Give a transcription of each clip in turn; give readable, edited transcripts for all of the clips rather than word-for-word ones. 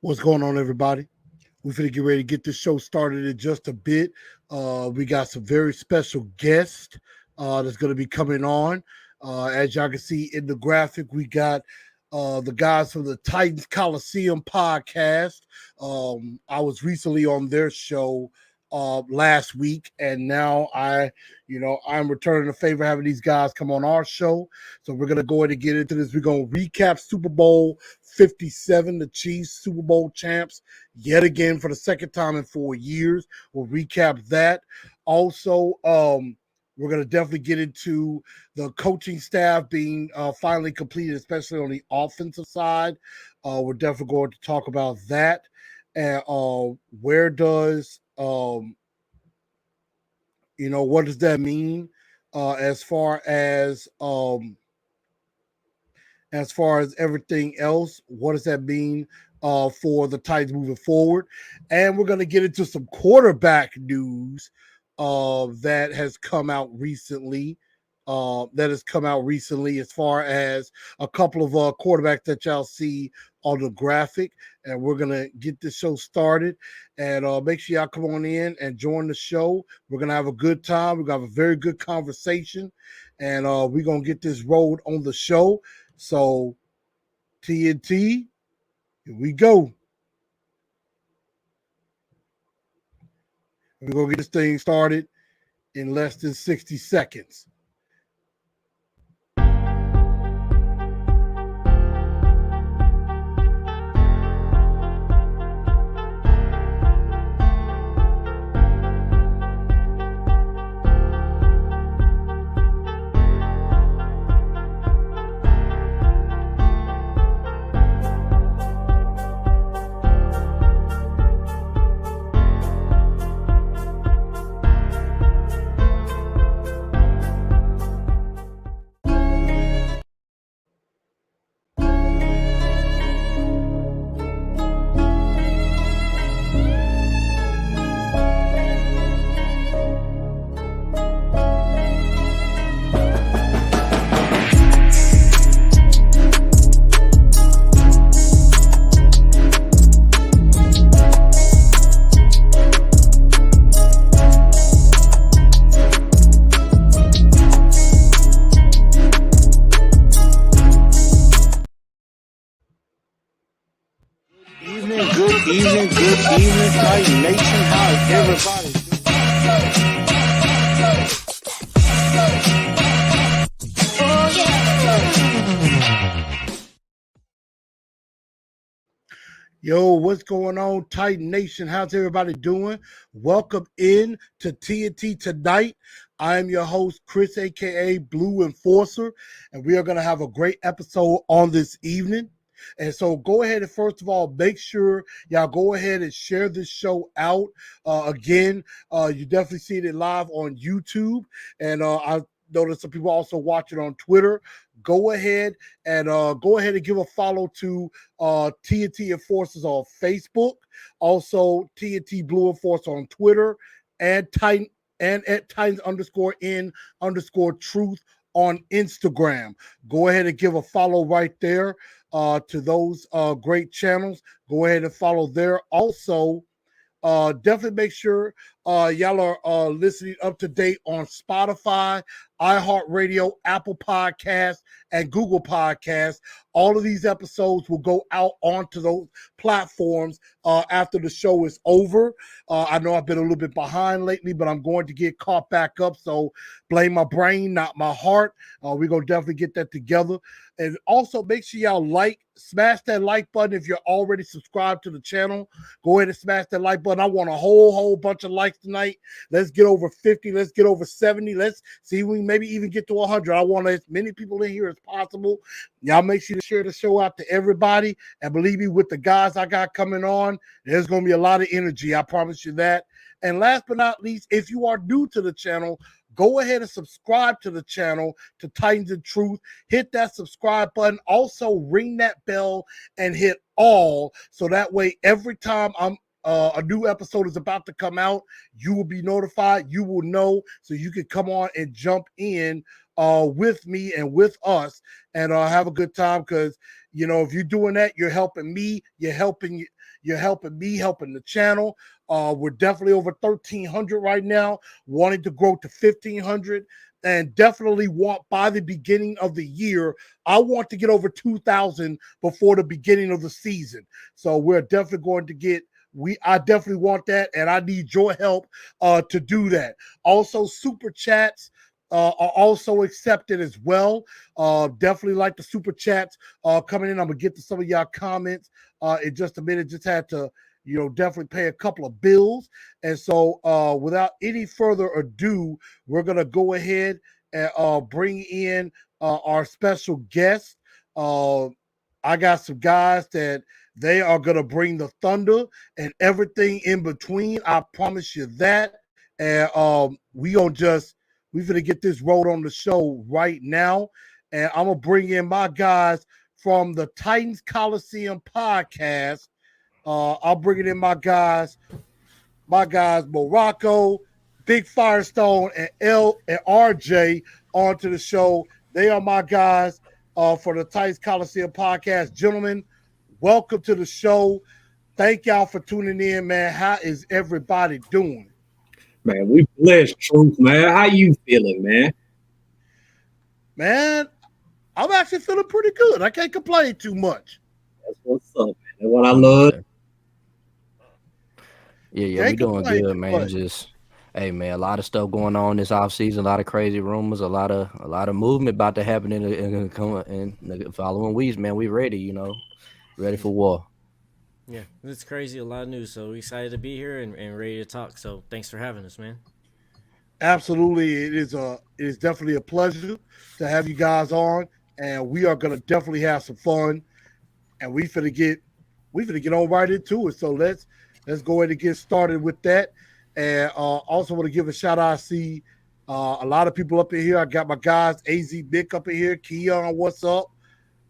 What's going on, everybody? We're finna get ready to get this show started in just a bit. We got some very special guests that's going to be coming on. As y'all can see in the graphic, we got the guys from the Titans Coliseum podcast. I was recently on their show last week, and now I'm returning the favor having these guys come on our show. So we're gonna go ahead and get into this. We're gonna recap Super Bowl 57, the Chiefs Super Bowl champs, yet again for the second time in 4 years. We'll recap that. Also, we're going to definitely get into the coaching staff being finally completed, especially on the offensive side. We're definitely going to talk about that. And where does, what does that mean as far as everything else? What does that mean for the Titans moving forward? And we're going to get into some quarterback news that has come out recently. As far as a couple of quarterbacks that y'all see on the graphic. And we're going to get this show started. And make sure y'all come on in and join the show. We're going to have a good time. We're going to have a very good conversation. And we're going to get this rolled on the show. So, TNT, here we go. We're going to get this thing started in less than 60 seconds. Good evening, Titan Nation. How's everybody? Yo, what's going on, Titan Nation? How's everybody doing? Welcome in to TNT tonight. I am your host, Chris, aka Blue Enforcer, and we are going to have a great episode on this evening. And so go ahead and first of all, make sure y'all go ahead and share this show out. Again, you definitely see it live on YouTube. And I noticed some people also watch it on Twitter. Go ahead and give a follow to TNT Enforcers on Facebook. Also, TNT Blue Enforcer on Twitter and Titan and at Titans_in_truth on Instagram. Go ahead and give a follow right there to those great channels. Go ahead and follow there. Also, definitely make sure y'all are listening up to date on Spotify, iHeartRadio, Apple Podcasts, and Google Podcasts. All of these episodes will go out onto those platforms after the show is over. I know I've been a little bit behind lately, but I'm going to get caught back up. So blame my brain, not my heart. We're going to definitely get that together. And also make sure y'all smash that like button if you're already subscribed to the channel. Go ahead and smash that like button. I want a whole bunch of likes tonight. Let's get over 50. Let's get over 70. Let's see if we maybe even get to 100. I want as many people in here as possible. Y'all make sure to share the show out to everybody. And believe me, with the guys I got coming on, there's going to be a lot of energy. I promise you that. And last but not least, if you are new to the channel, go ahead and subscribe to the channel, to Titans and Truth. Hit that subscribe button. Also, ring that bell and hit all. So that way, every time a new episode is about to come out, you will be notified. You will know, so you can come on and jump in with me and with us, and have a good time. Because if you're doing that, you're helping me. You're helping me, helping the channel. We're definitely over 1,300 right now, wanting to grow to 1,500, and definitely want by the beginning of the year, I want to get over 2,000 before the beginning of the season. So we're definitely going to get. I definitely want that, and I need your help to do that. Also, super chats are also accepted as well. Definitely like the super chats coming in. I'm gonna get to some of y'all comments in just a minute. Just had to, definitely pay a couple of bills. And so, without any further ado, we're gonna go ahead and bring in our special guest. Uh, I got some guys that they are gonna bring the thunder and everything in between. I promise you that. And we gonna get this rolled on the show right now. And I'm gonna bring in my guys from the Titans Coliseum podcast. I'll bring it in my guys Morocco, Big Firestone, and L and RJ onto the show. They are my guys for the Titans Coliseum podcast. Gentlemen, welcome to the show. Thank y'all for tuning in, man. How is everybody doing? Man, we blessed, Truth, man. How you feeling, man? Man, I'm actually feeling pretty good. I can't complain too much. That's what's up, man. That's what I Yes, love. sir. Yeah, we Can't doing complain good, too man. much. Just hey, man, a lot of stuff going on this off season. A lot of crazy rumors. A lot of movement about to happen in the following weeks, man. We ready, ready for war. Yeah, it's crazy. A lot of news. So excited to be here and ready to talk. So thanks for having us, man. Absolutely, it is definitely a pleasure to have you guys on, and we are gonna definitely have some fun. And we finna get on right into it. So let's go ahead and get started with that. And also want to give a shout out. I see a lot of people up in here. I got my guys Az Nick up in here. Keon, what's up?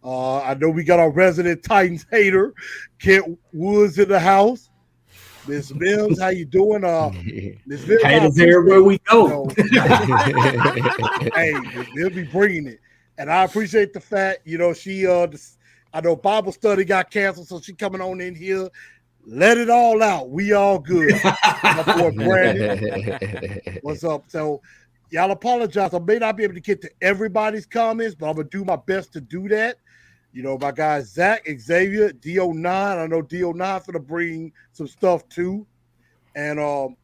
I know we got our resident Titans hater, Kent Woods in the house. Miss Mims, how you doing? Miss Mims, I Haters everywhere appreciate, we you go. know, hey, they'll be bringing it, and I appreciate the fact, she I know Bible study got canceled, so she coming on in here, let it all out. We all good. My boy Brandon, what's up? So y'all apologize. I may not be able to get to everybody's comments, but I'm gonna do my best to do that. My guys Zach, Xavier, Do9. I know Do9 for to bring some stuff too. And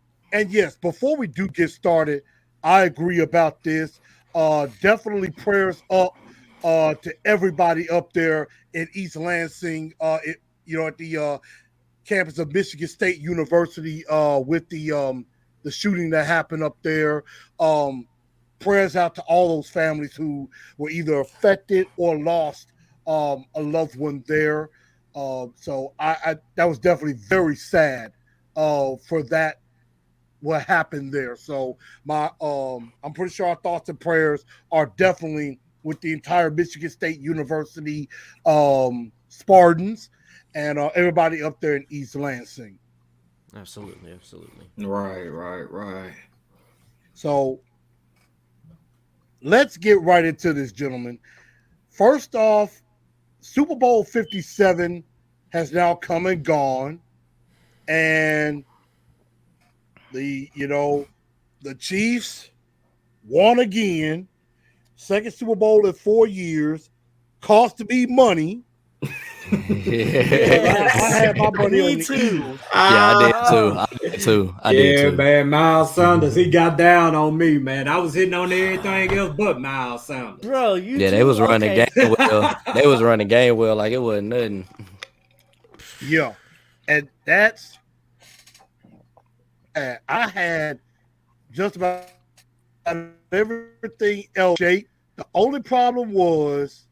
yes, before we do get started, I agree about this. Definitely prayers up to everybody up there in East Lansing, at the campus of Michigan State University, with the shooting that happened up there. Um, Prayers out to all those families who were either affected or lost a loved one there. So I that was definitely very sad for that what happened there. So I'm pretty sure our thoughts and prayers are definitely with the entire Michigan State University Spartans and everybody up there in East Lansing. Absolutely, absolutely. Right. So let's get right into this, gentlemen. First off, Super Bowl 57 has now come and gone, and the Chiefs won again. Second Super Bowl in 4 years. Cost me money. I Yes, had my money on me the too. Eagles. Yeah, I did too. Ah, I did too. I did yeah, too. man. Miles Sanders, he got down on me, man. I was hitting on everything else but Miles Sanders. Bro, you Yeah, they too? was running game Okay. well. They was running game well like it wasn't nothing. Yeah. And that's I had just about everything else shape. The only problem was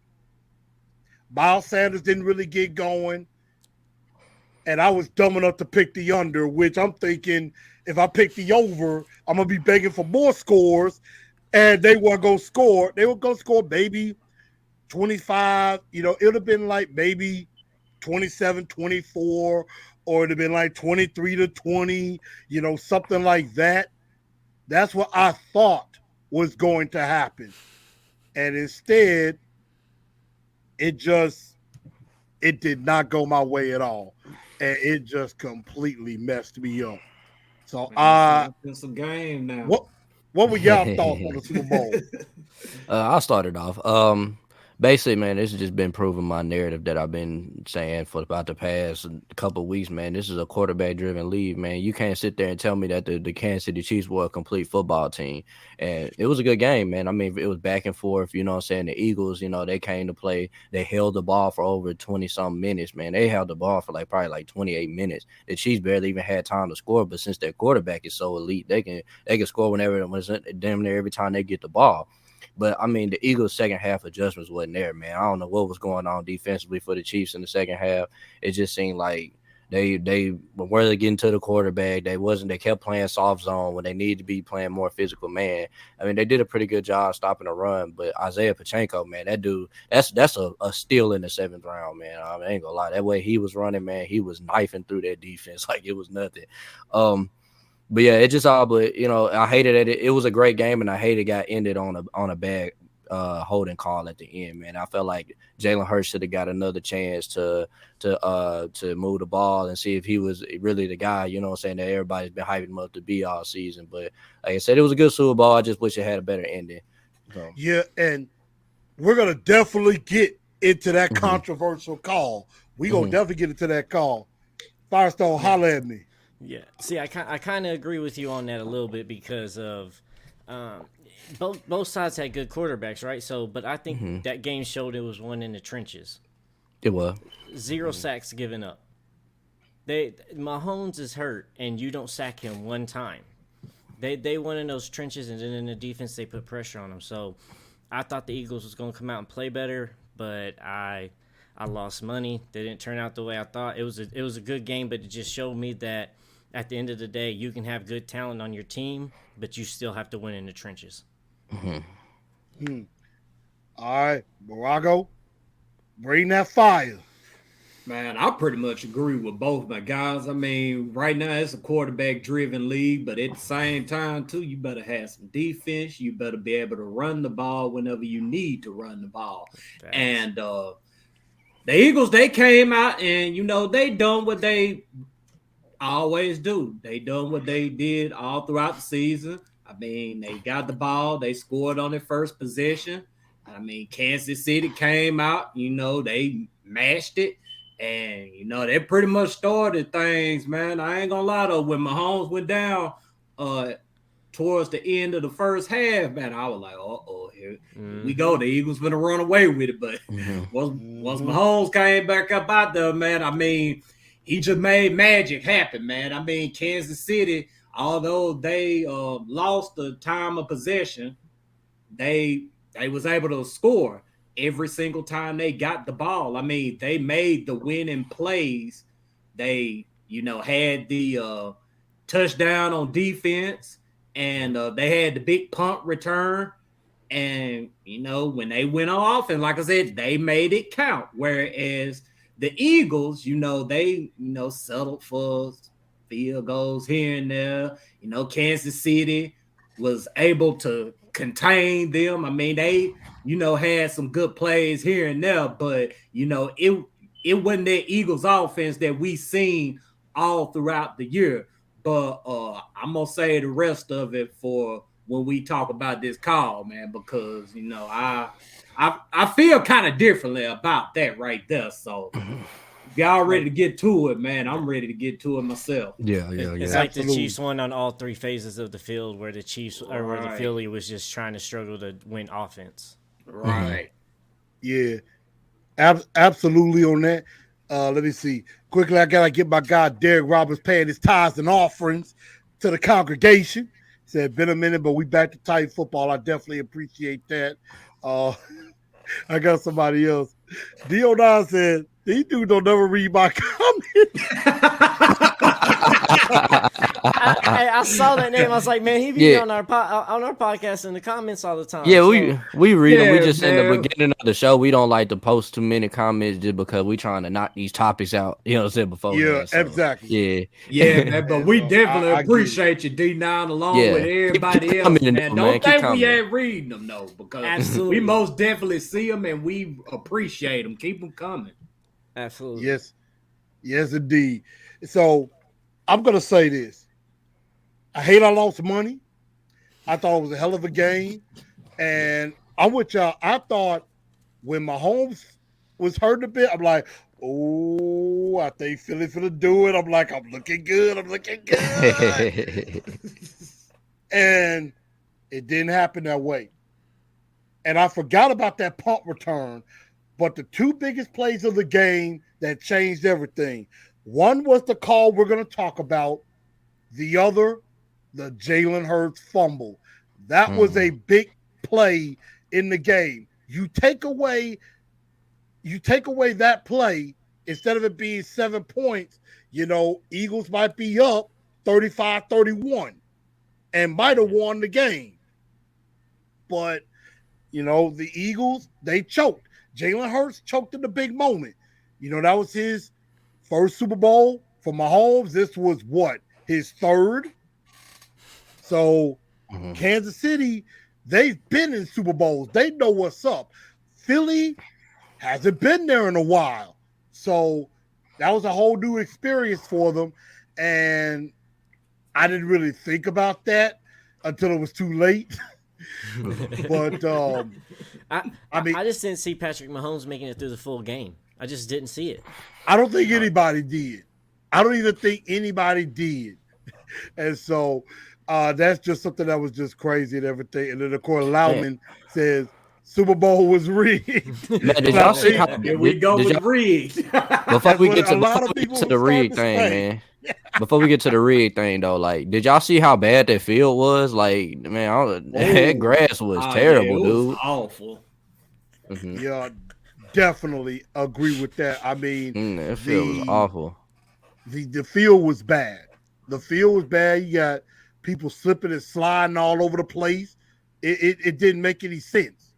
Miles Sanders didn't really get going. And I was dumb enough to pick the under, which I'm thinking if I pick the over, I'm gonna be begging for more scores, and they weren't gonna score. They were gonna score maybe 25. It would have been like maybe 27-24, or it'd have been like 23-20. Something like that. That's what I thought was going to happen. and instead, it did not go my way at all, and it just completely messed me up. So, Man, it's a game now. what were y'all thoughts on the Super Bowl? I'll start it off. Basically, man, this has just been proving my narrative that I've been saying for about the past couple of weeks, man. This is a quarterback-driven league, man. You can't sit there and tell me that the Kansas City Chiefs were a complete football team. And it was a good game, man. I mean, it was back and forth, you know what I'm saying? The Eagles, you know, they came to play. They held the ball for over 20-something minutes, man. They held the ball for probably 28 minutes. The Chiefs barely even had time to score, but since their quarterback is so elite, they can score whenever, damn near every time they get the ball. But I mean, the Eagles' second half adjustments wasn't there, man. I don't know what was going on defensively for the Chiefs in the second half. It just seemed like they were really getting to the quarterback. They kept playing soft zone when they needed to be playing more physical man. I mean, they did a pretty good job stopping the run, but Isaiah Pacheco, man, that dude, that's a steal in the 7th round, man. I ain't gonna lie. That way he was running, man, he was knifing through that defense like it was nothing. But yeah, it just all. But you know, I hated it. It was a great game, and I hated it got ended on a bad holding call at the end. Man, I felt like Jalen Hurts should have got another chance to move the ball and see if he was really the guy. You know what I'm saying, that everybody's been hyping him up to be all season. But like I said, it was a good Super Bowl. I just wish it had a better ending. So. Yeah, and we're gonna definitely get into that controversial call. We gonna definitely get into that call. Firestone, holler at me. Yeah. See, I kind of agree with you on that a little bit because of both sides had good quarterbacks, right? So, but I think that game showed it was one in the trenches. It was 0 sacks given up. Mahomes is hurt, and you don't sack him one time. They went in those trenches, and then in the defense they put pressure on him. So, I thought the Eagles was going to come out and play better, but I lost money. They didn't turn out the way I thought. It was a good game, but it just showed me that at the end of the day, you can have good talent on your team, but you still have to win in the trenches. All right, Morago, bring that fire. Man, I pretty much agree with both my guys. I mean, right now it's a quarterback-driven league, but at the same time, too, you better have some defense. You better be able to run the ball whenever you need to run the ball. Thanks. And the Eagles, they came out and, you know, they done what they always do. They done what they did all throughout the season. I mean, they got the ball. They scored on their first possession. I mean, Kansas City came out. You know, they mashed it. And, you know, they pretty much started things, man. I ain't going to lie, though. When Mahomes went down towards the end of the first half, man, I was like, uh-oh, here we go. The Eagles going to run away with it. But once Mahomes came back up out there, man, I mean, he just made magic happen, man. I mean, Kansas City, although they lost the time of possession, they was able to score every single time they got the ball. I mean, they made the winning plays. They, you know, had the touchdown on defense, and they had the big punt return. And, you know, when they went off, and like I said, they made it count. Whereas the Eagles, you know, they, you know, settled for field goals here and there. You know, Kansas City was able to contain them. I mean, they, you know, had some good plays here and there, but, you know, it wasn't that Eagles offense that we seen all throughout the year. But I'm going to say the rest of it for when we talk about this call, man, because, you know, I feel kind of differently about that right there. So if y'all ready to get to it, man, I'm ready to get to it myself. Yeah. It's like the Chiefs won on all three phases of the field, where the Chiefs or where the Philly was just trying to struggle to win offense. Right. Yeah. Absolutely on that. Let me see. Quickly, I gotta get my guy Derek Roberts paying his tithes and offerings to the congregation. Said been a minute, but we back to tight football. I definitely appreciate that. I got somebody else. Dion said, these dudes don't never read my comments. I saw that name. I was like, man, he be on our podcast in the comments all the time. Yeah, so. we read them. We just in the man. beginning of the show, we don't like to post too many comments just because we trying to knock these topics out. You know what I'm saying? Beforehand. So, exactly. Yeah, man, but we definitely I appreciate you, D9, along with everybody Keep else. commenting, Man, man. don't Keep think we commenting. ain't reading them, though, because Absolutely. we most definitely see them and we appreciate them. Keep them coming. Absolutely. Yes, indeed. So I'm gonna say this. I hate I lost money. I thought it was a hell of a game. And I'm with y'all. I thought when Mahomes was hurt a bit, I'm like, oh, I think Philly finna do it. I'm like, I'm looking good. And it didn't happen that way. And I forgot about that punt return. But the two biggest plays of the game that changed everything. One was the call we're going to talk about. The other, the Jalen Hurts fumble. That was a big play in the game. You take away that play, instead of it being 7 points, Eagles might be up 35-31 and might have won the game. But, the Eagles, they choked. Jalen Hurts choked in the big moment. That was his first Super Bowl for Mahomes. This was his third. So Kansas City, they've been in Super Bowls. They know what's up. Philly hasn't been there in a while. So that was a whole new experience for them. And I didn't really think about that until it was too late. But I mean, I just didn't see Patrick Mahomes making it through the full game. I just didn't see it. I don't think anybody did. I don't even think anybody did. And so that's just something that was just crazy and everything. And then, of course, Lauman says Super Bowl was rigged. Man, did y'all see how Here we go with rigged. Before we get to the rig thing, man. Before we get to the rig thing, though, like, did y'all see how bad that field was? Like, man, that grass was terrible, it was dude. Awful. Mm-hmm. Yeah, definitely agree with that. I mean, that field was awful. The field was bad. The field was bad. You got people slipping and sliding all over the place. It didn't make any sense.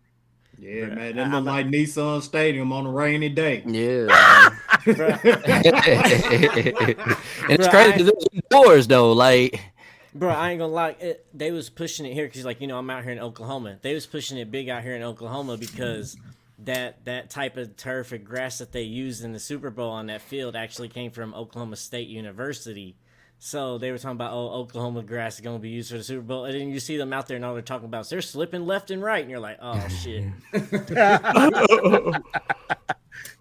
Yeah, man, that looked like Nissan Stadium on a rainy day. Yeah. And it's crazy because it was indoors, though. Like, bro, I ain't gonna lie. They was pushing it here because, like, I'm out here in Oklahoma. They was pushing it big out here in Oklahoma because that type of turf and grass that they used in the Super Bowl on that field actually came from Oklahoma State University. So they were talking about, Oklahoma grass is going to be used for the Super Bowl. And then you see them out there and all they're talking about is they're slipping left and right. And you're like, oh, shit.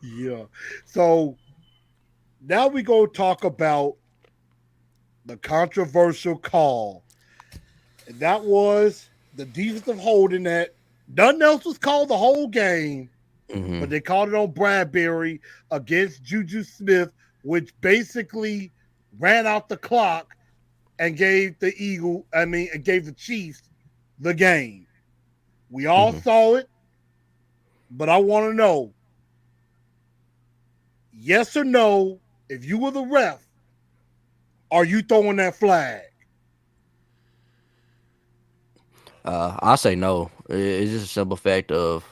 Yeah. So now we go talk about the controversial call. And that was the defensive holding that nothing else was called the whole game, but they called it on Bradbury against Juju Smith, which basically ran out the clock and gave the Chiefs the game. We all saw it, but I want to know, yes or no, if you were the ref, are you throwing that flag? I say no. It's just a simple fact of,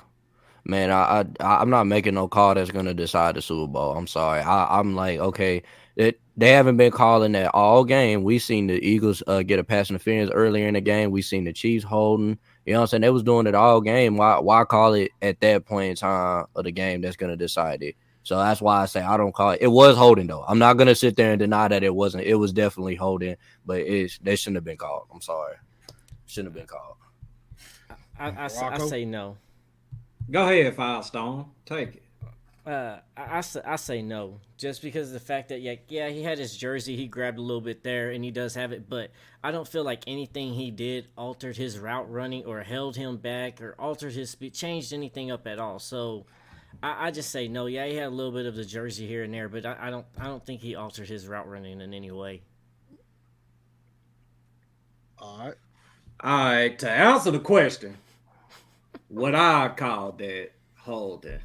man, I'm not making no call that's gonna decide the Super Bowl. I'm sorry. I'm like, okay, they haven't been calling that all game. We seen the Eagles get a pass interference earlier in the game. We seen the Chiefs holding. You know what I'm saying? They was doing it all game. Why call it at that point in time of the game that's gonna decide it? So that's why I say I don't call it. It was holding though. I'm not gonna sit there and deny that it wasn't. It was definitely holding, but they shouldn't have been called. I'm sorry, shouldn't have been called. I say no. Go ahead, Firestone. Take it. I say no, just because of the fact that he had his jersey, he grabbed a little bit there, and he does have it, but I don't feel like anything he did altered his route running or held him back or altered his speed, changed anything up at all. So I just say no. Yeah, he had a little bit of the jersey here and there, but I don't think he altered his route running in any way. All right. To answer the question, what I call that holding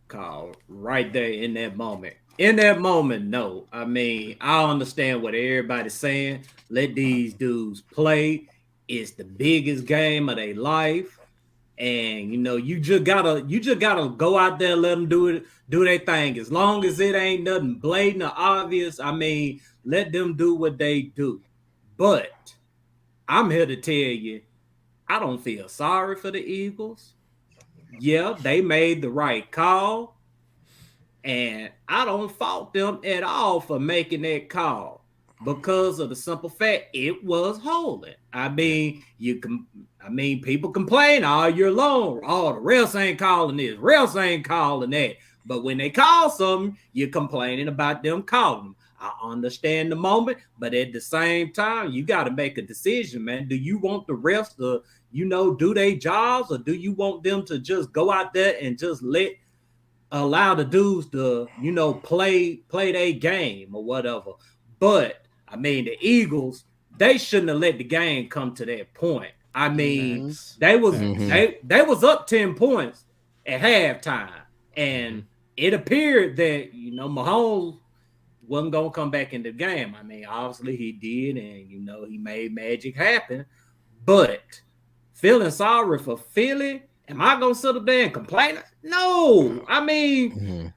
call right there in that moment, in that moment, no. I mean, I understand what everybody's saying. Let these dudes play. It's the biggest game of their life. And you just gotta go out there, let them do their thing. As long as it ain't nothing blatant or obvious, I mean, let them do what they do. But I'm here to tell you, I don't feel sorry for the Eagles. Yeah, they made the right call. And I don't fault them at all for making that call because of the simple fact it was holding. I mean, people complain all year long. Oh, the refs ain't calling this, refs ain't calling that. But when they call something, you're complaining about them calling them. I understand the moment, but at the same time, you got to make a decision, man. Do you want the refs to, do their jobs, or do you want them to just go out there and just allow the dudes to, play their game or whatever? But I mean, the Eagles, they shouldn't have let the game come to that point. I mean, Facts. they was Mhm. they was up 10 points at halftime. And it appeared that, Mahomes wasn't gonna come back in the game. I mean, obviously he did, and he made magic happen. But feeling sorry for Philly, am I gonna sit up there and complain? No. I mean, Mhm.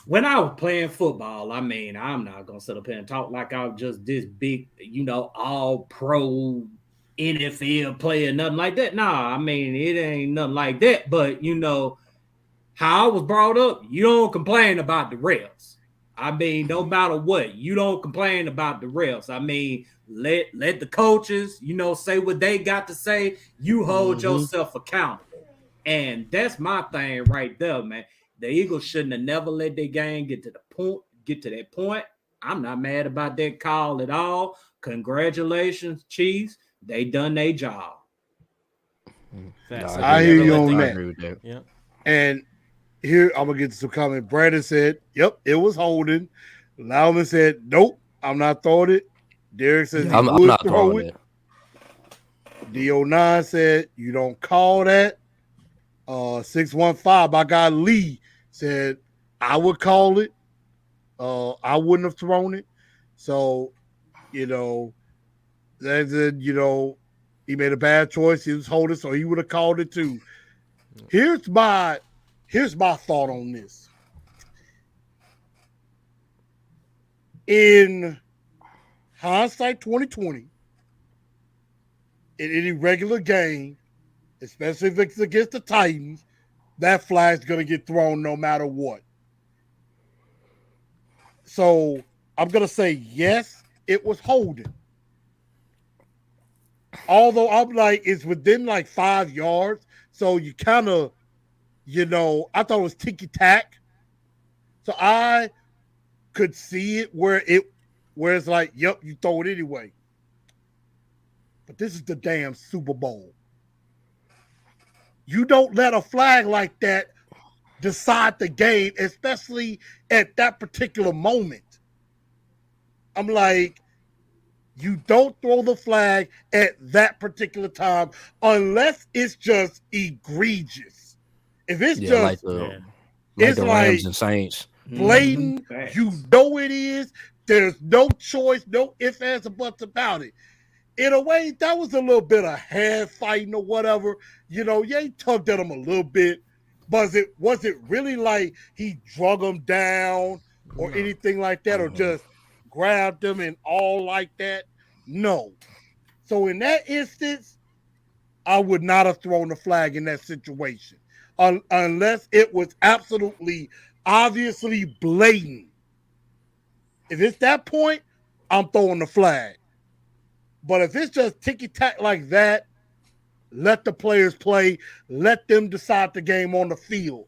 when I was playing football, I mean, I'm not gonna sit up here and talk like I was just this big, all pro NFL player, nothing like that. Nah, I mean, it ain't nothing like that. But how I was brought up, you don't complain about the refs. I mean, no matter what, you don't complain about the refs. I mean, let the coaches, say what they got to say. You hold Mm-hmm. yourself accountable. And that's my thing right there, man. The Eagles shouldn't have never let their game get to that point. I'm not mad about that call at all. Congratulations, Chiefs. They done their job. No, Facts. I Like, you I agree hear with never you that. let on the I that. agree with that. yeah. And here I'm gonna get to some comment. Brandon said, "Yep, it was holding." Lauman said, "Nope, I'm not throwing it." Derek says Yeah, he I'm would not throw throwing it. it. Do9 said, "You don't call that." 615, my guy Lee said, "I would call it. I wouldn't have thrown it." So you know, that's it. He made a bad choice. He was holding, so he would have called it too. Here's my here's my thought on this. In hindsight 2020, in any regular game, especially if it's against the Titans, that flag's gonna get thrown no matter what. So I'm gonna say yes, it was holding. Although I'm like, it's within like 5 yards. So you kind of, I thought it was ticky tack. So I could see it where it's like, yep, you throw it anyway. But this is the damn Super Bowl. You don't let a flag like that decide the game, especially at that particular moment. I'm like, you don't throw the flag at that particular time unless it's just egregious. If it's Yeah, just, Yeah. like it's the Rams like and Saints. Mm-hmm. blatant, you Facts. know it is. There's no choice, no ifs, ands, or buts about it. In a way, that was a little bit of hand fighting or whatever. Yeah, he tugged at him a little bit. But was it really like he drug him down or No. anything like that, or Mhm. just grabbed him and all like that? No. So in that instance, I would not have thrown the flag in that situation unless it was absolutely obviously blatant. If it's that point, I'm throwing the flag. But if it's just ticky tack like that, let the players play. Let them decide the game on the field.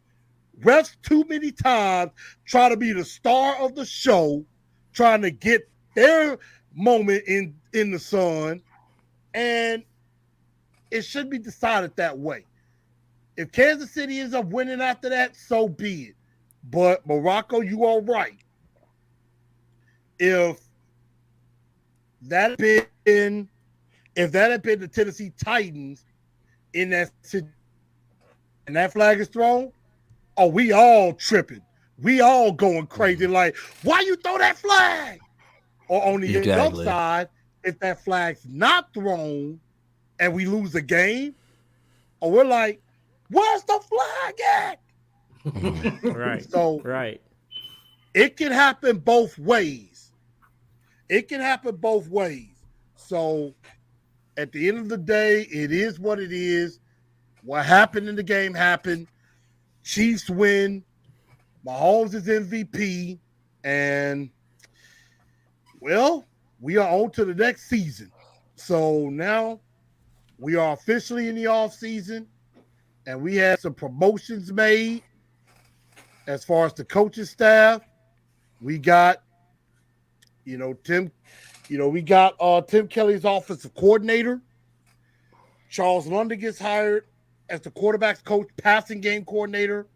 Refs too many times try to be the star of the show, trying to get their moment in the sun, and it should be decided that way. If Kansas City ends up winning after that, so be it. But Morocco, you are right. If that had been if that had been the Tennessee Titans in that situation and that flag is thrown, oh, we all tripping. we all going crazy. Like, why you throw that flag? Or on the other Exactly. side, if that flag's not thrown and we lose the game, or we're like, where's the flag at? Right. So Right. it can happen both ways. It can happen both ways. So at the end of the day, it is what it is. What happened in the game happened. Chiefs win. Mahomes is MVP. And, well, we are on to the next season. So now we are officially in the off season, and we had some promotions made as far as the coaching staff. We got, Tim. We got Tim Kelly's offensive coordinator. Charles London gets hired as the quarterback's coach, passing game coordinator,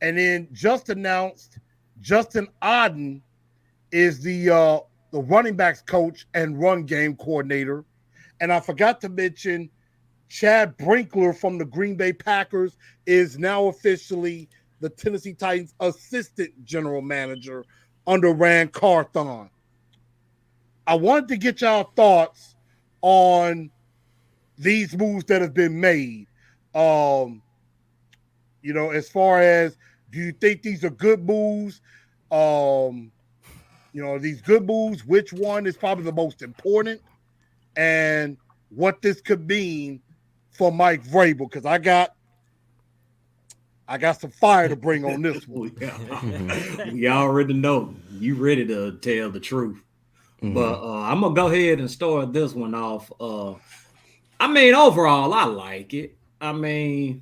and then just announced Justin Odden is the running backs coach and run game coordinator. And I forgot to mention Chad Brinkler from the Green Bay Packers is now officially the Tennessee Titans assistant general manager under Rand Carthon. I wanted to get y'all thoughts on these moves that have been made. As far as, do you think these are good moves? These good moves, which one is probably the most important, and what this could mean for Mike Vrabel? Because I got some fire to bring on this one. We already know you ready to tell the truth. But I'm gonna go ahead and start this one off. Overall, I like it. I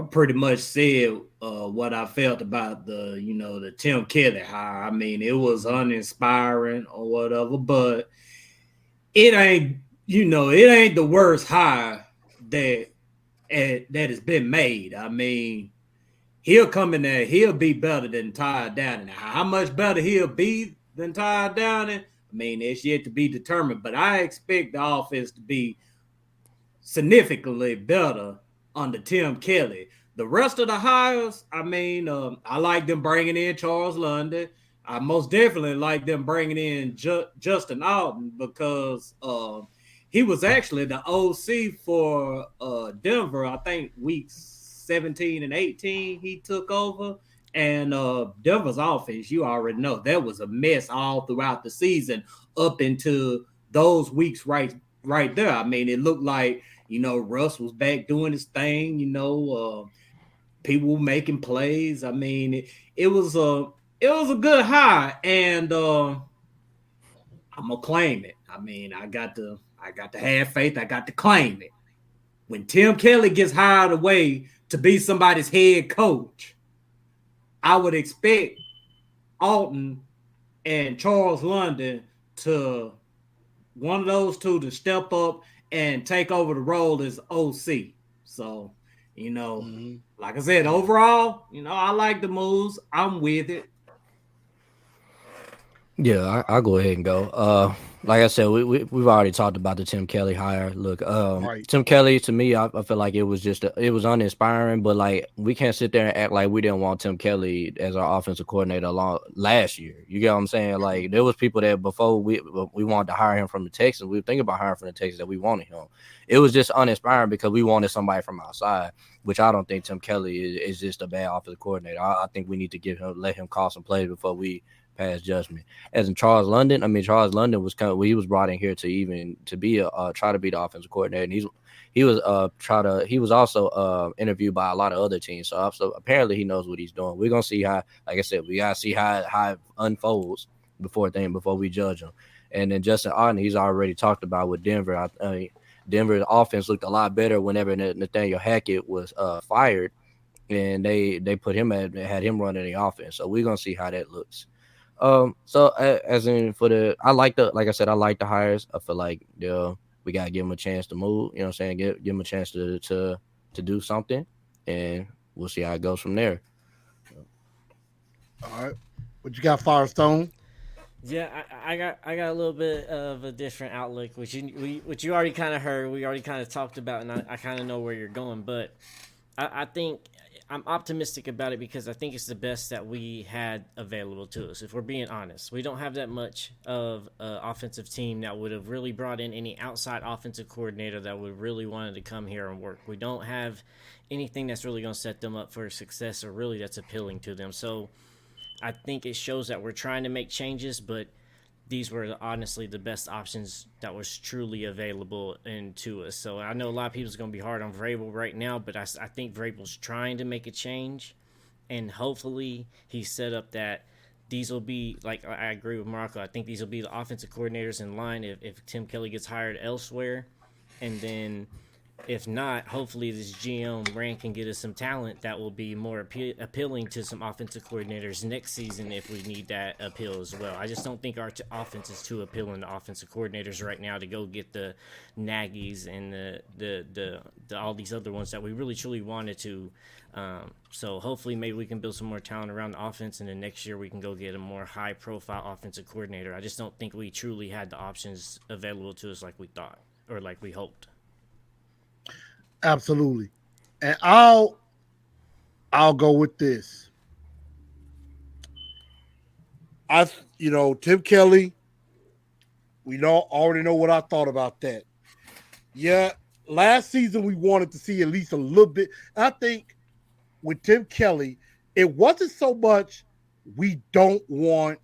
pretty much said what I felt about the Tim Kelly hire. It was uninspiring or whatever, but it ain't the worst hire that has been made. He'll come in there, he'll be better than Ty Downing. How much better he'll be than Ty Downing? It's yet to be determined, but I expect the offense to be significantly better under Tim Kelly. The rest of the hires, I like them bringing in Charles London. I most definitely like them bringing in Justin Alden because he was actually the OC for Denver. I think weeks 17 and 18 he took over. And Denver's offense, you already know, that was a mess all throughout the season up into those weeks right there. It looked like, Russ was back doing his thing, people making plays. It was a good high, and I'm gonna claim it. I got to have faith. I got to claim it. When Tim Kelly gets hired away to be somebody's head coach, I would expect Alton and Charles London to one of those two to step up and take over the role as OC. So, like I said, overall, I like the moves. I'm with it. Yeah, I'll go ahead and go. Like I said, we've already talked about the Tim Kelly hire. Look, Right. Tim Kelly, to me, I feel like it was it was uninspiring, but like we can't sit there and act like we didn't want Tim Kelly as our offensive coordinator last year. You get what I'm saying? Like there was people that before we wanted to hire him from the Texans, we were thinking about hiring from the Texans that we wanted him. It was just uninspiring because we wanted somebody from outside, which I don't think Tim Kelly is just a bad offensive coordinator. I think we need to let him call some plays before we pass judgment. As in Charles London, Charles London was he was brought in here to be try to be the offensive coordinator, and he was also interviewed by a lot of other teams. So apparently he knows what he's doing. We're gonna see how, like I said, we gotta see how it unfolds before we judge him. And then Justin Arden, he's already talked about with Denver. Denver's offense looked a lot better whenever Nathaniel Hackett was fired, and they had him running the offense. So we're gonna see how that looks. As in I like the hires. I feel like we gotta give them a chance to move. You know what I'm saying? Give them a chance to do something, and we'll see how it goes from there. All right, what you got, Firestone? Yeah, I got a little bit of a different outlook, which you already kind of heard. We already kind of talked about, and I kind of know where you're going. But I think I'm optimistic about it because I think it's the best that we had available to us. If we're being honest, we don't have that much of an offensive team that would have really brought in any outside offensive coordinator that would really wanted to come here and work. We don't have anything that's really going to set them up for success or really that's appealing to them. So I think it shows that we're trying to make changes, but these were honestly the best options that was truly available and to us. So I know a lot of people's going to be hard on Vrabel right now, but I think Vrabel's trying to make a change, and hopefully he set up that these will be, like I agree with Marco, I think these will be the offensive coordinators in line if Tim Kelly gets hired elsewhere. And then if not, hopefully this GM Rand can get us some talent that will be more appealing to some offensive coordinators next season if we need that appeal as well. I just don't think our offense is too appealing to offensive coordinators right now to go get the Nagy's and the all these other ones that we really truly wanted to. So hopefully maybe we can build some more talent around the offense, and then next year we can go get a more high-profile offensive coordinator. I just don't think we truly had the options available to us like we thought or like we hoped. Absolutely. And I'll go with this. Tim Kelly, we already know what I thought about that. Yeah, last season we wanted to see at least a little bit. I think with Tim Kelly, it wasn't so much we don't want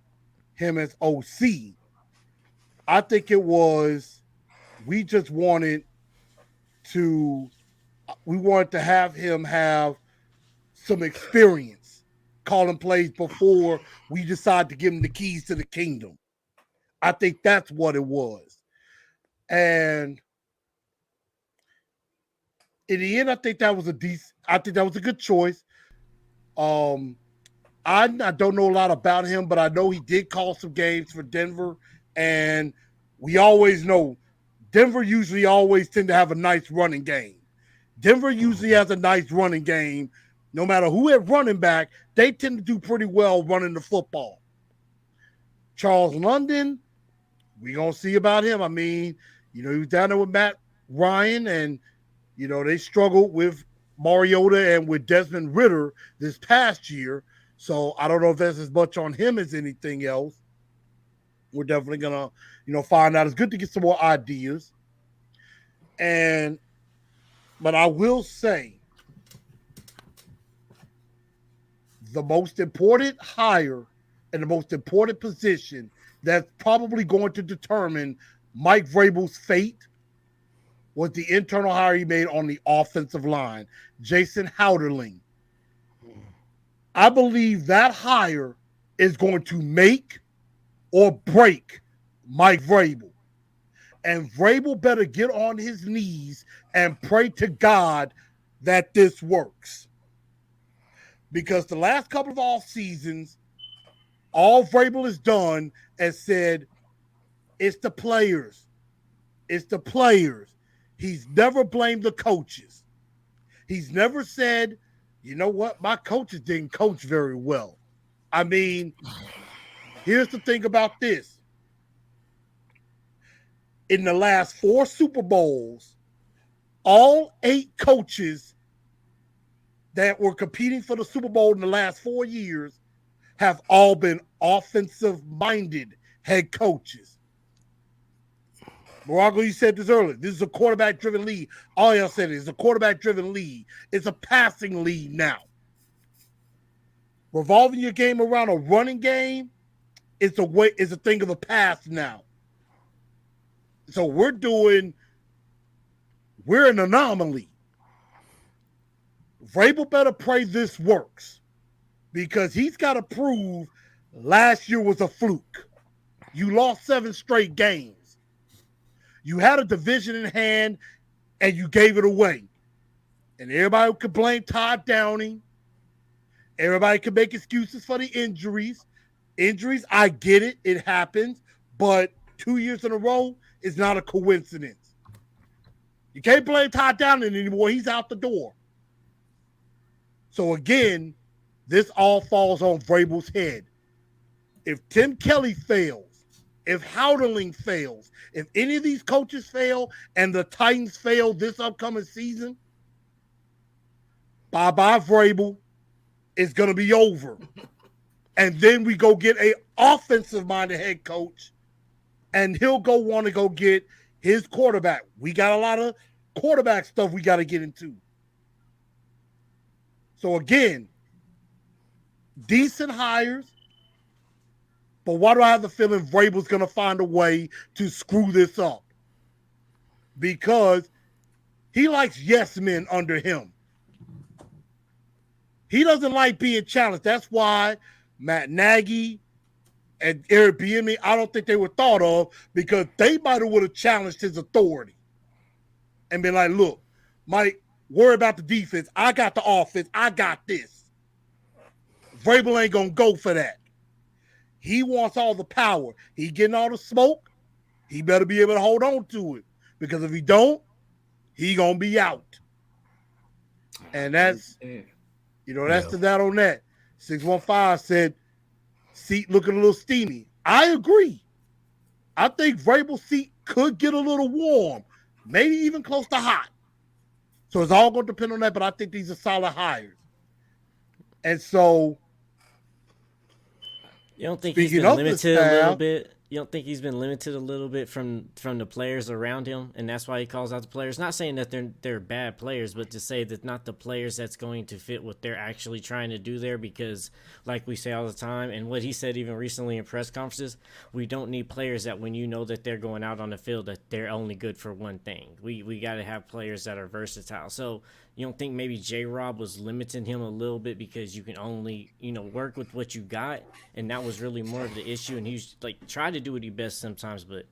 him as OC. I think it was we just wanted to have him have some experience calling plays before we decide to give him the keys to the kingdom. I think that's what it was. And in the end, I think that was a good choice. I don't know a lot about him, but I know he did call some games for Denver, and we always know Denver usually always tend to have a nice running game. Denver usually has a nice running game. No matter who at running back, they tend to do pretty well running the football. Charles London, we're going to see about him. I mean, he was down there with Matt Ryan, and, they struggled with Mariota and with Desmond Ridder this past year. So I don't know if that's as much on him as anything else. We're definitely going to, find out. It's good to get some more ideas. But I will say the most important hire and the most important position that's probably going to determine Mike Vrabel's fate was the internal hire he made on the offensive line, Jason Houderling. I believe that hire is going to make or break Mike Vrabel. And Vrabel better get on his knees and pray to God that this works. Because the last couple of off seasons, all Vrabel has done is said, it's the players. It's the players. He's never blamed the coaches. He's never said, you know what, my coaches didn't coach very well. I mean, here's the thing about this. In the last 4 Super Bowls, all 8 coaches that were competing for the Super Bowl in the last 4 years have all been offensive-minded head coaches. Morocco, you said this earlier. This is a quarterback-driven league. All y'all said is a quarterback-driven league. It's a passing league now. Revolving your game around a running game is a thing of the past now. So we're an anomaly. Vrabel better pray this works because he's got to prove last year was a fluke. You lost 7 straight games. You had a division in hand and you gave it away. And everybody could blame Todd Downing. Everybody could make excuses for the injuries. Injuries, I get it. It happens. But 2 years in a row is not a coincidence. You can't blame Todd Downing anymore. He's out the door. So again, this all falls on Vrabel's head. If Tim Kelly fails, if Houderling fails, if any of these coaches fail and the Titans fail this upcoming season, bye-bye Vrabel. It's going to be over. And then we go get a offensive-minded head coach, and he'll go want to go get his quarterback. We got a lot of quarterback stuff we got to get into. So again, decent hires, but why do I have the feeling Vrabel's going to find a way to screw this up? Because he likes yes men under him. He doesn't like being challenged. That's why Matt Nagy and Eric Bieniemy, I don't think they were thought of, because they might have would have challenged his authority and been like, look, Mike, worry about the defense. I got the offense. I got this. Vrabel ain't going to go for that. He wants all the power. He getting all the smoke. He better be able to hold on to it, because if he don't, he going to be out. And that's, that's the that on that. 615 said, seat looking a little steamy. I agree. I think Vrabel's seat could get a little warm, maybe even close to hot. So it's all going to depend on that, but I think these are solid hires. And so, you don't think he's been limited a little bit? You don't think he's been limited a little bit from the players around him, and that's why he calls out the players? Not saying that they're bad players, but to say that not the players that's going to fit what they're actually trying to do there, because like we say all the time, and what he said even recently in press conferences, we don't need players that when you know that they're going out on the field that they're only good for one thing. We got to have players that are versatile. So you don't think maybe J-Rob was limiting him a little bit because you can only, work with what you got, and that was really more of the issue, and he was like tried to do what he best sometimes, but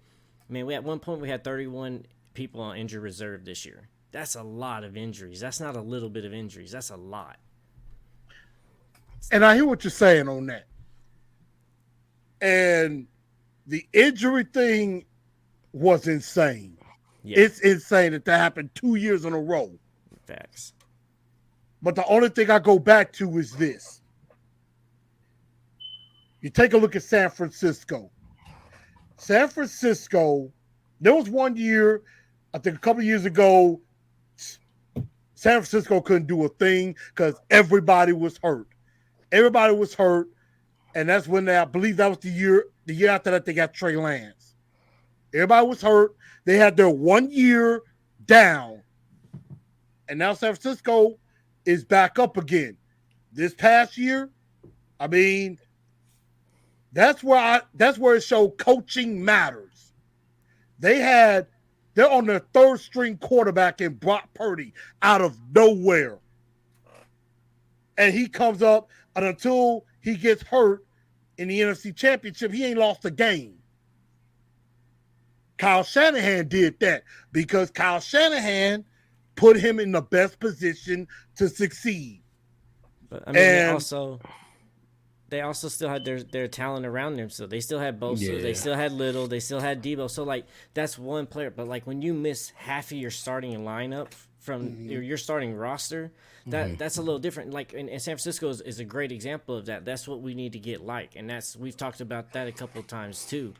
man, we at one point we had 31 people on injured reserve this year. That's a lot of injuries. That's not a little bit of injuries. That's a lot. And I hear what you're saying on that. And the injury thing was insane. Yeah. It's insane that happened 2 years in a row. Facts. But the only thing I go back to is this. You take a look at San Francisco. San Francisco, there was one year, I think a couple of years ago, San Francisco couldn't do a thing because everybody was hurt. Everybody was hurt, and that's when I believe that was the year after that they got Trey Lance. Everybody was hurt. They had their 1 year down, and now San Francisco is back up again. This past year, I mean, that's where it showed coaching matters. They're on their third string quarterback in Brock Purdy out of nowhere. And he comes up, and until he gets hurt in the NFC Championship, he ain't lost a game. Kyle Shanahan did that because Kyle Shanahan put him in the best position to succeed. But I mean, they also still had their talent around them. So they still had Bosa, they still had Little, they still had Debo. So like that's one player. But like when you miss half of your starting lineup from your starting roster, that's a little different. Like and San Francisco is a great example of that. That's what we need to get like, and we've talked about that a couple of times too.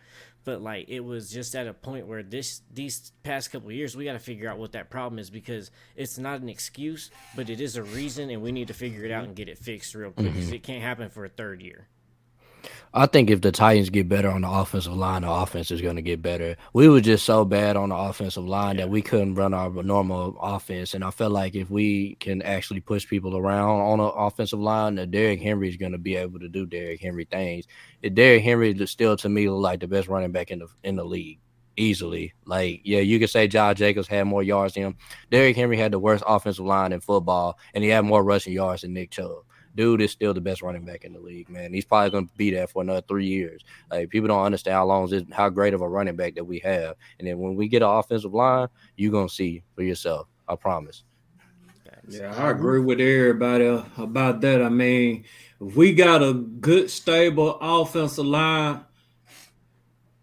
But like it was just at a point where these past couple of years we got to figure out what that problem is, because it's not an excuse, but it is a reason, and we need to figure it out and get it fixed real quick because it can't happen for a third year. I think if the Titans get better on the offensive line, the offense is going to get better. We were just so bad on the offensive line that we couldn't run our normal offense. And I felt like if we can actually push people around on the offensive line, that Derrick Henry is going to be able to do Derrick Henry things. Derrick Henry is still, to me, like the best running back in the league. Easily. Like, yeah, you could say Josh Jacobs had more yards than him. Derrick Henry had the worst offensive line in football, and he had more rushing yards than Nick Chubb. Dude is still the best running back in the league, man. He's probably going to be there for another 3 years. Like, people don't understand how great of a running back that we have. And then when we get an offensive line, you're going to see for yourself. I promise. Yeah, I agree with everybody about that. I mean, if we got a good, stable offensive line,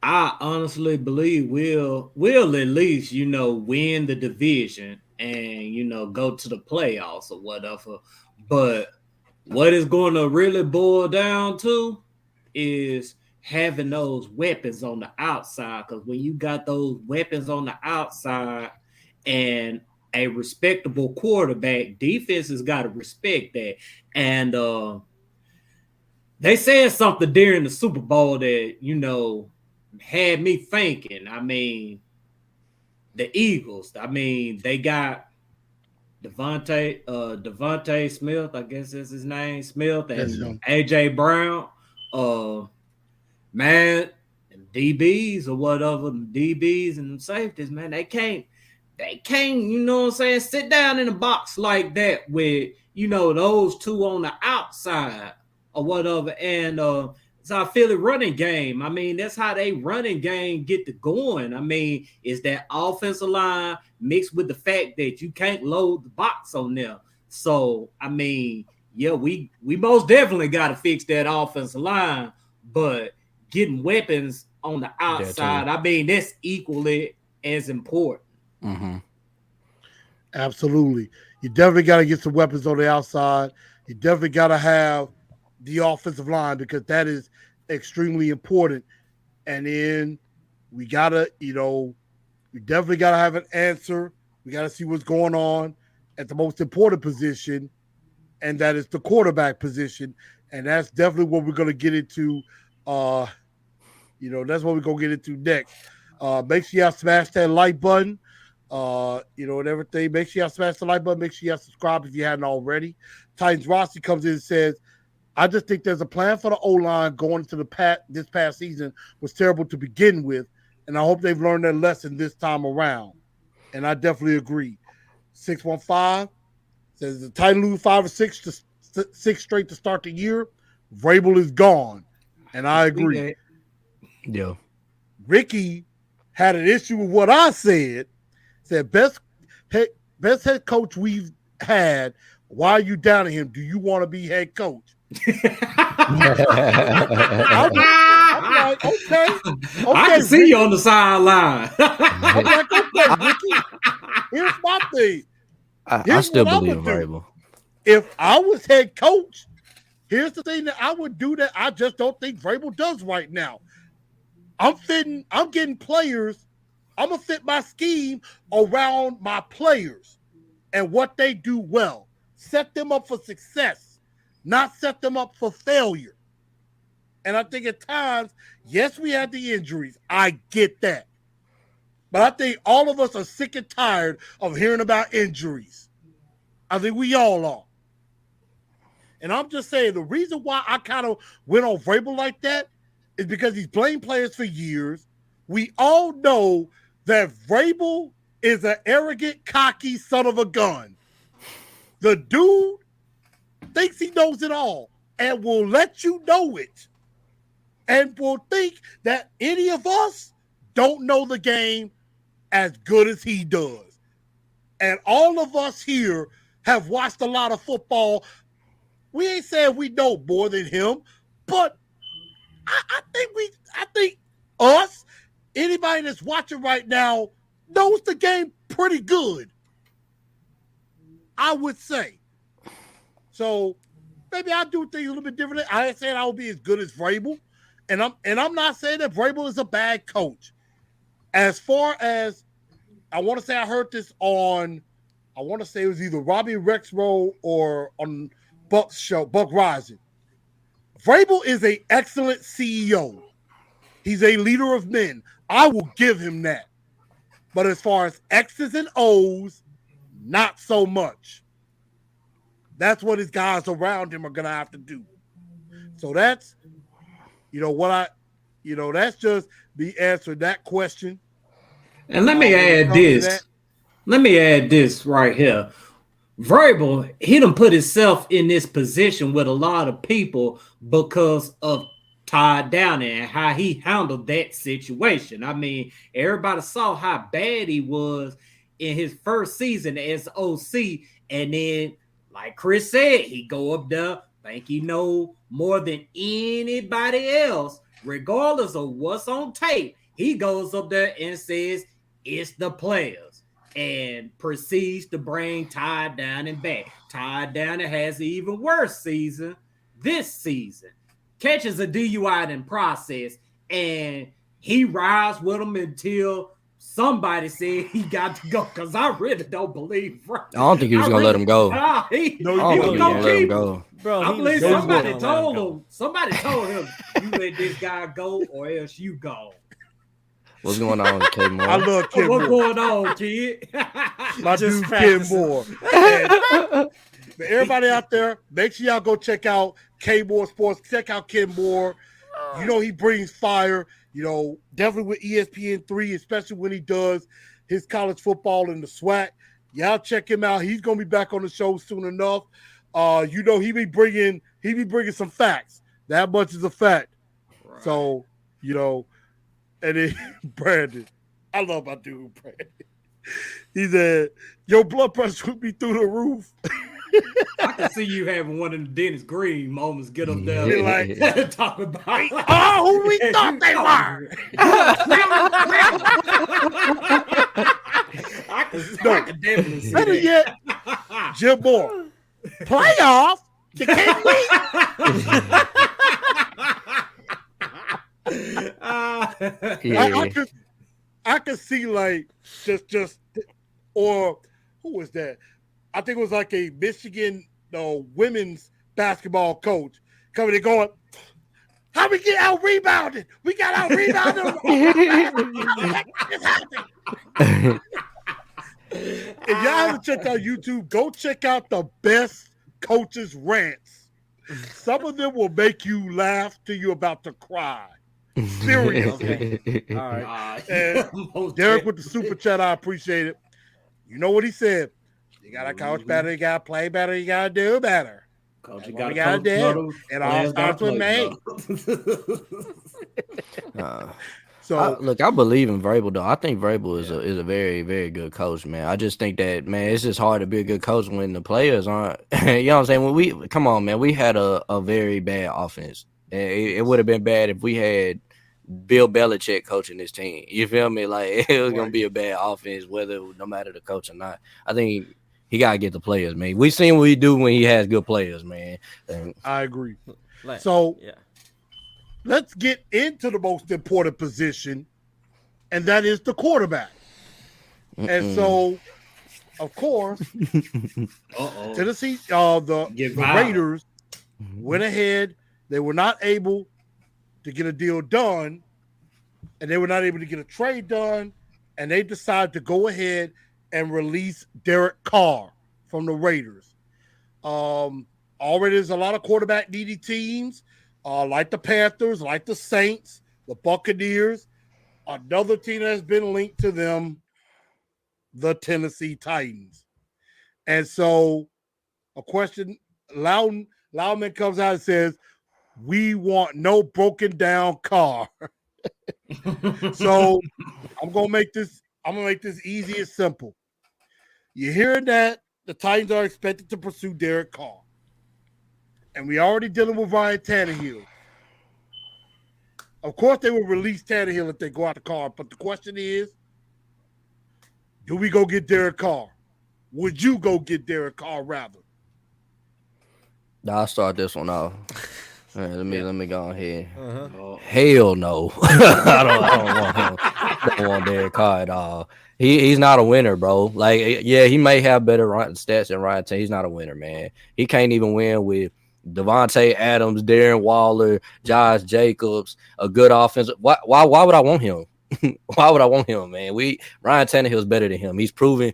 I honestly believe we'll at least, win the division and, go to the playoffs or whatever. But what it's going to really boil down to is having those weapons on the outside. Because when you got those weapons on the outside and a respectable quarterback, defense has got to respect that. And they said something during the Super Bowl that, you know, had me thinking. I mean, the Eagles, I mean, they got Devontae Smith, I guess that's his name, Smith, and AJ Brown. Man, DBs or whatever, DBs and safeties, man, they can't, you know what I'm saying, sit down in a box like that with, you know, those two on the outside or whatever. And it's our Philly running game. I mean, that's how they running game get to going. I mean, is that offensive line mixed with the fact that you can't load the box on them. So, I mean, yeah, we most definitely got to fix that offensive line, but getting weapons on the outside, I mean, that's equally as important. Mm-hmm. Absolutely. You definitely got to get some weapons on the outside. You definitely got to have the offensive line because that is extremely important. And then we got to, you know, we definitely got to have an answer. We got to see what's going on at the most important position, and that is the quarterback position. And that's definitely what we're going to get into. You know, that's what we're going to get into next. Make sure y'all smash that like button. You know, and everything. Make sure y'all smash the like button. Make sure y'all subscribe if you hadn't already. Titans Rossi comes in and says, I just think there's a plan for the O-line going into this past season was terrible to begin with, and I hope they've learned their lesson this time around. And I definitely agree. 615 says the Titans lose 5 or 6 straight to start the year. Vrabel is gone, and I agree. Yeah. Ricky had an issue with what I said. Said best head coach we've had. Why are you down on him? Do you want to be head coach? I'm like, okay. I can see Ricky. you on the sideline. I'm like, okay, Ricky. Here's my thing. I still believe in Vrabel. If I was head coach, here's the thing that I would do that I just don't think Vrabel does right now. I'm getting players. I'm going to fit my scheme around my players and what they do well. Set them up for success, not set them up for failure. And I think at times, yes, we had the injuries. I get that. But I think all of us are sick and tired of hearing about injuries. I think we all are. And I'm just saying the reason why I kind of went on Vrabel like that is because he's blamed players for years. We all know that Vrabel is an arrogant, cocky son of a gun. The dude thinks he knows it all and will let you know it and will think that any of us don't know the game as good as he does. And all of us here have watched a lot of football. We ain't saying we know more than him, but I think us, anybody that's watching right now, knows the game pretty good. I would say. So maybe I do things a little bit differently. I ain't saying I will be as good as Vrabel. And I'm not saying that Vrabel is a bad coach. As far as I want to say I heard this on, I want to say it was either Robbie Rexrow or on Buck's show, Buck Rising. Vrabel is an excellent CEO. He's a leader of men. I will give him that. But as far as X's and O's, not so much. That's what his guys around him are going to have to do. So that's, that's just the answer to that question. And let me add this. Let me add this right here. Vrabel, he done put himself in this position with a lot of people because of Todd Downing and how he handled that situation. I mean, everybody saw how bad he was in his first season as OC. And then, like Chris said, he go up there, think he know more than anybody else, regardless of what's on tape. He goes up there and says, it's the players, and proceeds to bring Todd Downing back. Todd Downing has an even worse season this season. Catches a DUI in process, and he rides with him until somebody said he got to go because I really don't believe. I don't think he was gonna let him go. He No, I he don't think was he was wasn't. gonna gonna let him keep him. go. Bro, I he believe was somebody definitely gonna let told go. him. Somebody told him, "You let this guy go, or else you go." What's going on, K I Moore? love Ken What's Moore. going on, kid? My Just dude Ken practicing. Moore. And everybody out there, make sure y'all go check out K Moore Sports. Check out Ken Moore. You know he brings fire. You know, definitely with ESPN3, especially when he does his college football in the SWAC. Y'all check him out. He's gonna be back on the show soon enough. You know he be bringing some facts. That much is a fact. Right. So you know, and then Brandon, I love my dude Brandon. He said, "Your blood pressure would be through the roof." I can see you having one of the Dennis Green moments. Get up there, Be like, talk about "Oh, who we thought they were." I can definitely see Better that. yet, Jim Moore, playoff. You can't win. Yeah. I could see like just or who was that? I think it was like a Michigan women's basketball coach coming and going, how we get out rebounded? We got out rebounded. If y'all haven't checked out YouTube, go check out the best coaches rants. Some of them will make you laugh till you're about to cry. Seriously. Okay. All right. And Derek with the super chat, I appreciate it. You know what he said? You gotta coach better, you gotta play better, you gotta do better. Coach, you That's what gotta we gotta do. It all starts with me. So Look, I believe in Vrabel though. I think Vrabel is a very, very good coach, man. I just think that, man, it's just hard to be a good coach when the players aren't. You know what I'm saying? When we had a very bad offense. It would have been bad if we had Bill Belichick coaching this team. You feel me? Like it was gonna be a bad offense, no matter the coach or not. I think he gotta get the players, man. We seen what he do when he has good players, man. I agree. Like, So yeah. let's get into the most important position, and that is the quarterback. And so, of course, Tennessee, the Raiders went ahead. They were not able to get a deal done, and they were not able to get a trade done, and they decided to go ahead and release Derek Carr from the Raiders. Already there's a lot of quarterback needy teams, like the Panthers, like the Saints, the Buccaneers. Another team that has been linked to them, the Tennessee Titans. And so a question, Loudman comes out and says, we want no broken down car. So I'm gonna make this easy and simple. You're hearing that the Titans are expected to pursue Derek Carr. And we already dealing with Ryan Tannehill. Of course, they will release Tannehill if they go out the car. But the question is, do we go get Derek Carr? Would you go get Derek Carr rather? I'll start this one off. All right, let me go ahead. Hell no. I don't want him. I don't want Derek Carr at all. He's not a winner, bro. Like, yeah, he may have better stats than Ryan Tannehill. He's not a winner, man. He can't even win with Devontae Adams, Darren Waller, Josh Jacobs, a good offense. Why would I want him? Why would I want him, man? Ryan Tannehill's better than him. He's proven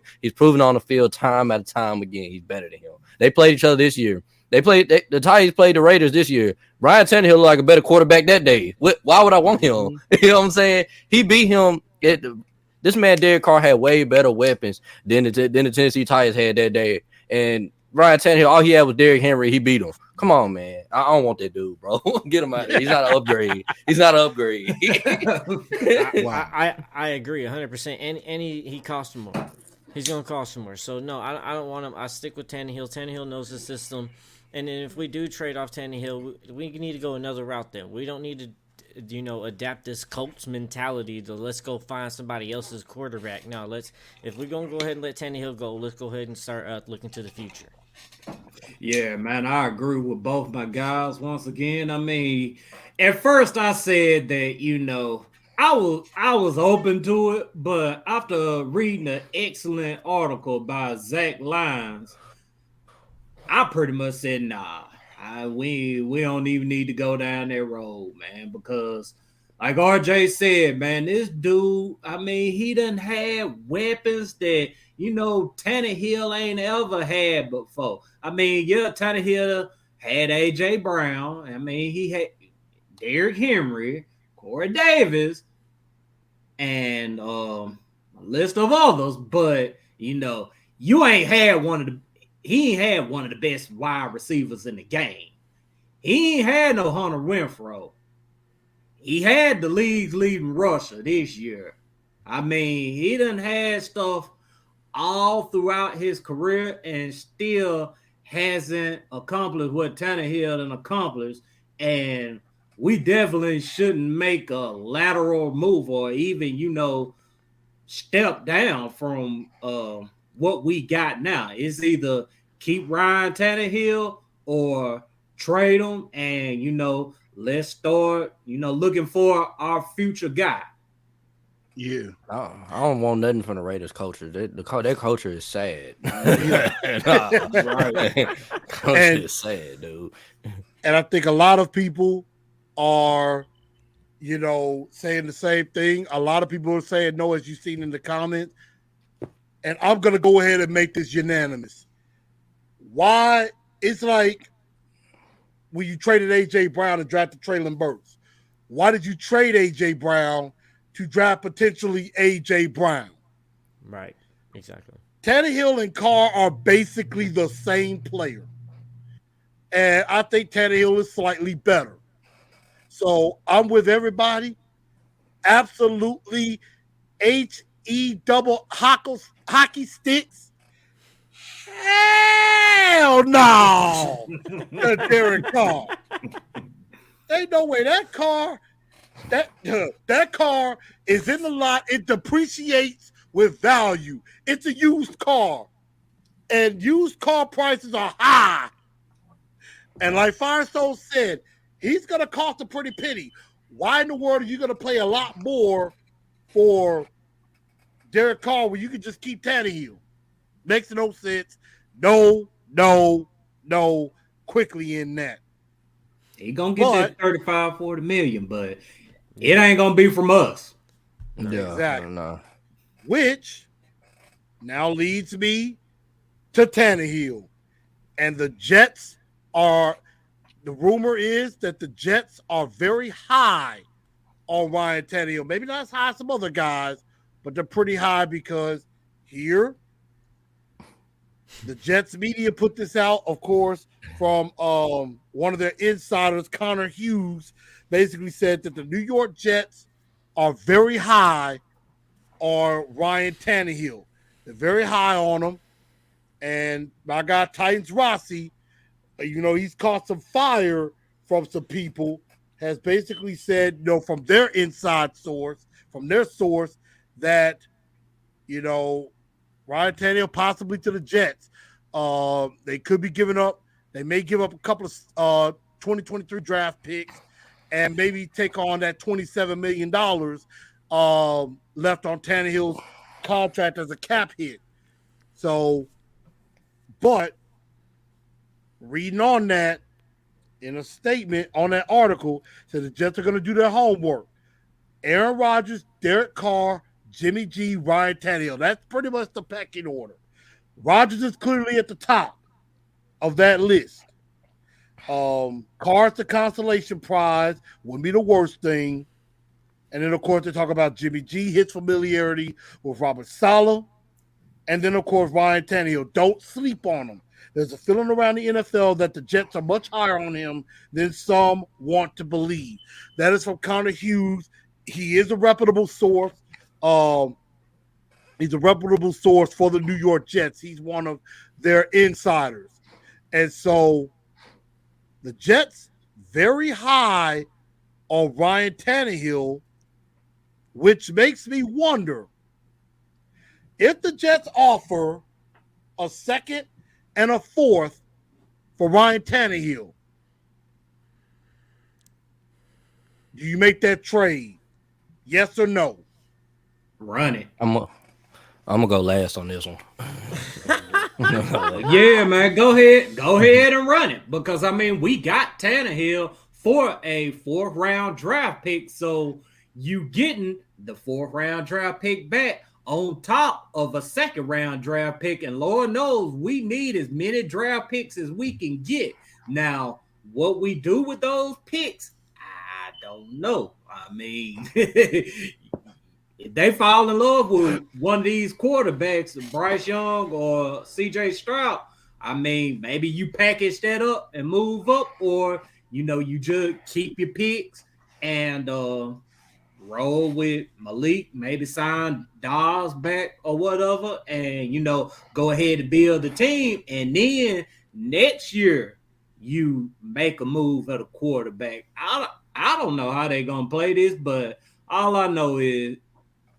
on the field time after time again. He's better than him. They played each other this year. The Titans played the Raiders this year. Ryan Tannehill looked like a better quarterback that day. Why would I want him? You know what I'm saying? He beat him. This man Derek Carr had way better weapons than the Tennessee Titans had that day. And Ryan Tannehill, all he had was Derrick Henry. He beat him. Come on, man. I don't want that dude, bro. Get him out of there. He's not an upgrade. He's not an upgrade. I agree 100%. And he cost him more. He's going to cost him more. So, no, I don't want him. I stick with Tannehill. Tannehill knows the system. And then if we do trade off Tannehill, we need to go another route then. We don't need to, adapt this Colts mentality to let's go find somebody else's quarterback. No, if we're going to go ahead and let Tannehill go, let's go ahead and start looking to the future. Yeah, man, I agree with both my guys once again. I mean, at first I said that, I was open to it, but after reading an excellent article by Zach Lyons, I pretty much said, nah, we don't even need to go down that road, man, because like RJ said, man, this dude, I mean, he done had weapons that, Tannehill ain't ever had before. I mean, yeah, Tannehill had AJ Brown. I mean, he had Derrick Henry, Corey Davis, and a list of others, but you ain't had one of the he ain't had one of the best wide receivers in the game. He ain't had no Hunter Renfro. He had the league's leading rusher this year. I mean, he done had stuff all throughout his career and still hasn't accomplished what Tannehill done accomplished. And we definitely shouldn't make a lateral move or even, step down from what we got now. It's either keep Ryan Tannehill or trade him, and let's start looking for our future guy. Yeah. I don't want nothing from the Raiders culture. Their culture is sad. Yeah. Right. Culture And- is sad, dude. And I think a lot of people are, saying the same thing. A lot of people are saying no, as you've seen in the comments. And I'm going to go ahead and make this unanimous. Why? It's like when you traded A.J. Brown and drafted Traylon Burks. Why did you trade A.J. Brown to draft potentially A.J. Brown? Right. Exactly. Tannehill and Carr are basically the same player. And I think Tannehill is slightly better. So I'm with everybody. Absolutely HE double hockey sticks. Hell no. Derek Carr. Ain't no way that car is in the lot. It depreciates with value. It's a used car. And used car prices are high. And like Firestone said, he's going to cost a pretty penny. Why in the world are you going to pay a lot more for Derek Carr when you can just keep Tannehill? Makes no sense. No. Quickly in that. He gonna get that 35, 40 million, but it ain't gonna be from us. Yeah, exactly. No. Which now leads me to Tannehill. And the Jets the rumor is that the Jets are very high on Ryan Tannehill. Maybe not as high as some other guys, but they're pretty high because here, the Jets media put this out, of course, from one of their insiders, Connor Hughes, basically said that the New York Jets are very high on Ryan Tannehill. They're very high on him. And my guy, Titans Rossi, he's caught some fire from some people, has basically said, from their inside source, from their source, that, Ryan Tannehill possibly to the Jets. They could be giving up. They may give up a couple of 2023 draft picks and maybe take on that $27 million left on Tannehill's contract as a cap hit. So, but reading on that in a statement on that article, said the Jets are going to do their homework. Aaron Rodgers, Derek Carr, Jimmy G, Ryan Tannehill. That's pretty much the pecking order. Rodgers is clearly at the top of that list. Carr's the consolation prize, wouldn't be the worst thing. And then, of course, they talk about Jimmy G, his familiarity with Robert Saleh. And then, of course, Ryan Tannehill. Don't sleep on him. There's a feeling around the NFL that the Jets are much higher on him than some want to believe. That is from Connor Hughes. He is a reputable source. He's a reputable source for the New York Jets. He's one of their insiders. And so the Jets very high on Ryan Tannehill, which makes me wonder if the Jets offer a second and a fourth for Ryan Tannehill. Do you make that trade? Yes or no? Run it. I'm gonna go last on this one. Yeah, man, go ahead and run it, because I mean we got Tannehill for a 4th round draft pick, so you getting the 4th round draft pick back on top of a 2nd round draft pick, and Lord knows we need as many draft picks as we can get. Now, what we do with those picks, I don't know. I mean, if they fall in love with one of these quarterbacks, Bryce Young or CJ Stroud, I mean, maybe you package that up and move up, or you just keep your picks and roll with Malik, maybe sign Dawes back or whatever, and go ahead and build the team, and then next year you make a move at a quarterback. I don't know how they're gonna play this, but all I know is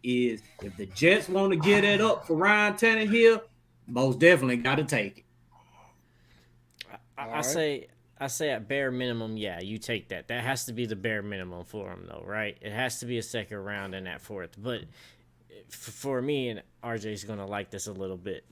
if the Jets want to get it up for Ryan Tannehill, most definitely got to take it. I say at bare minimum, yeah, you take that. That has to be the bare minimum for him, though, right? It has to be a 2nd round and that 4th. But for me, and RJ's gonna like this a little bit.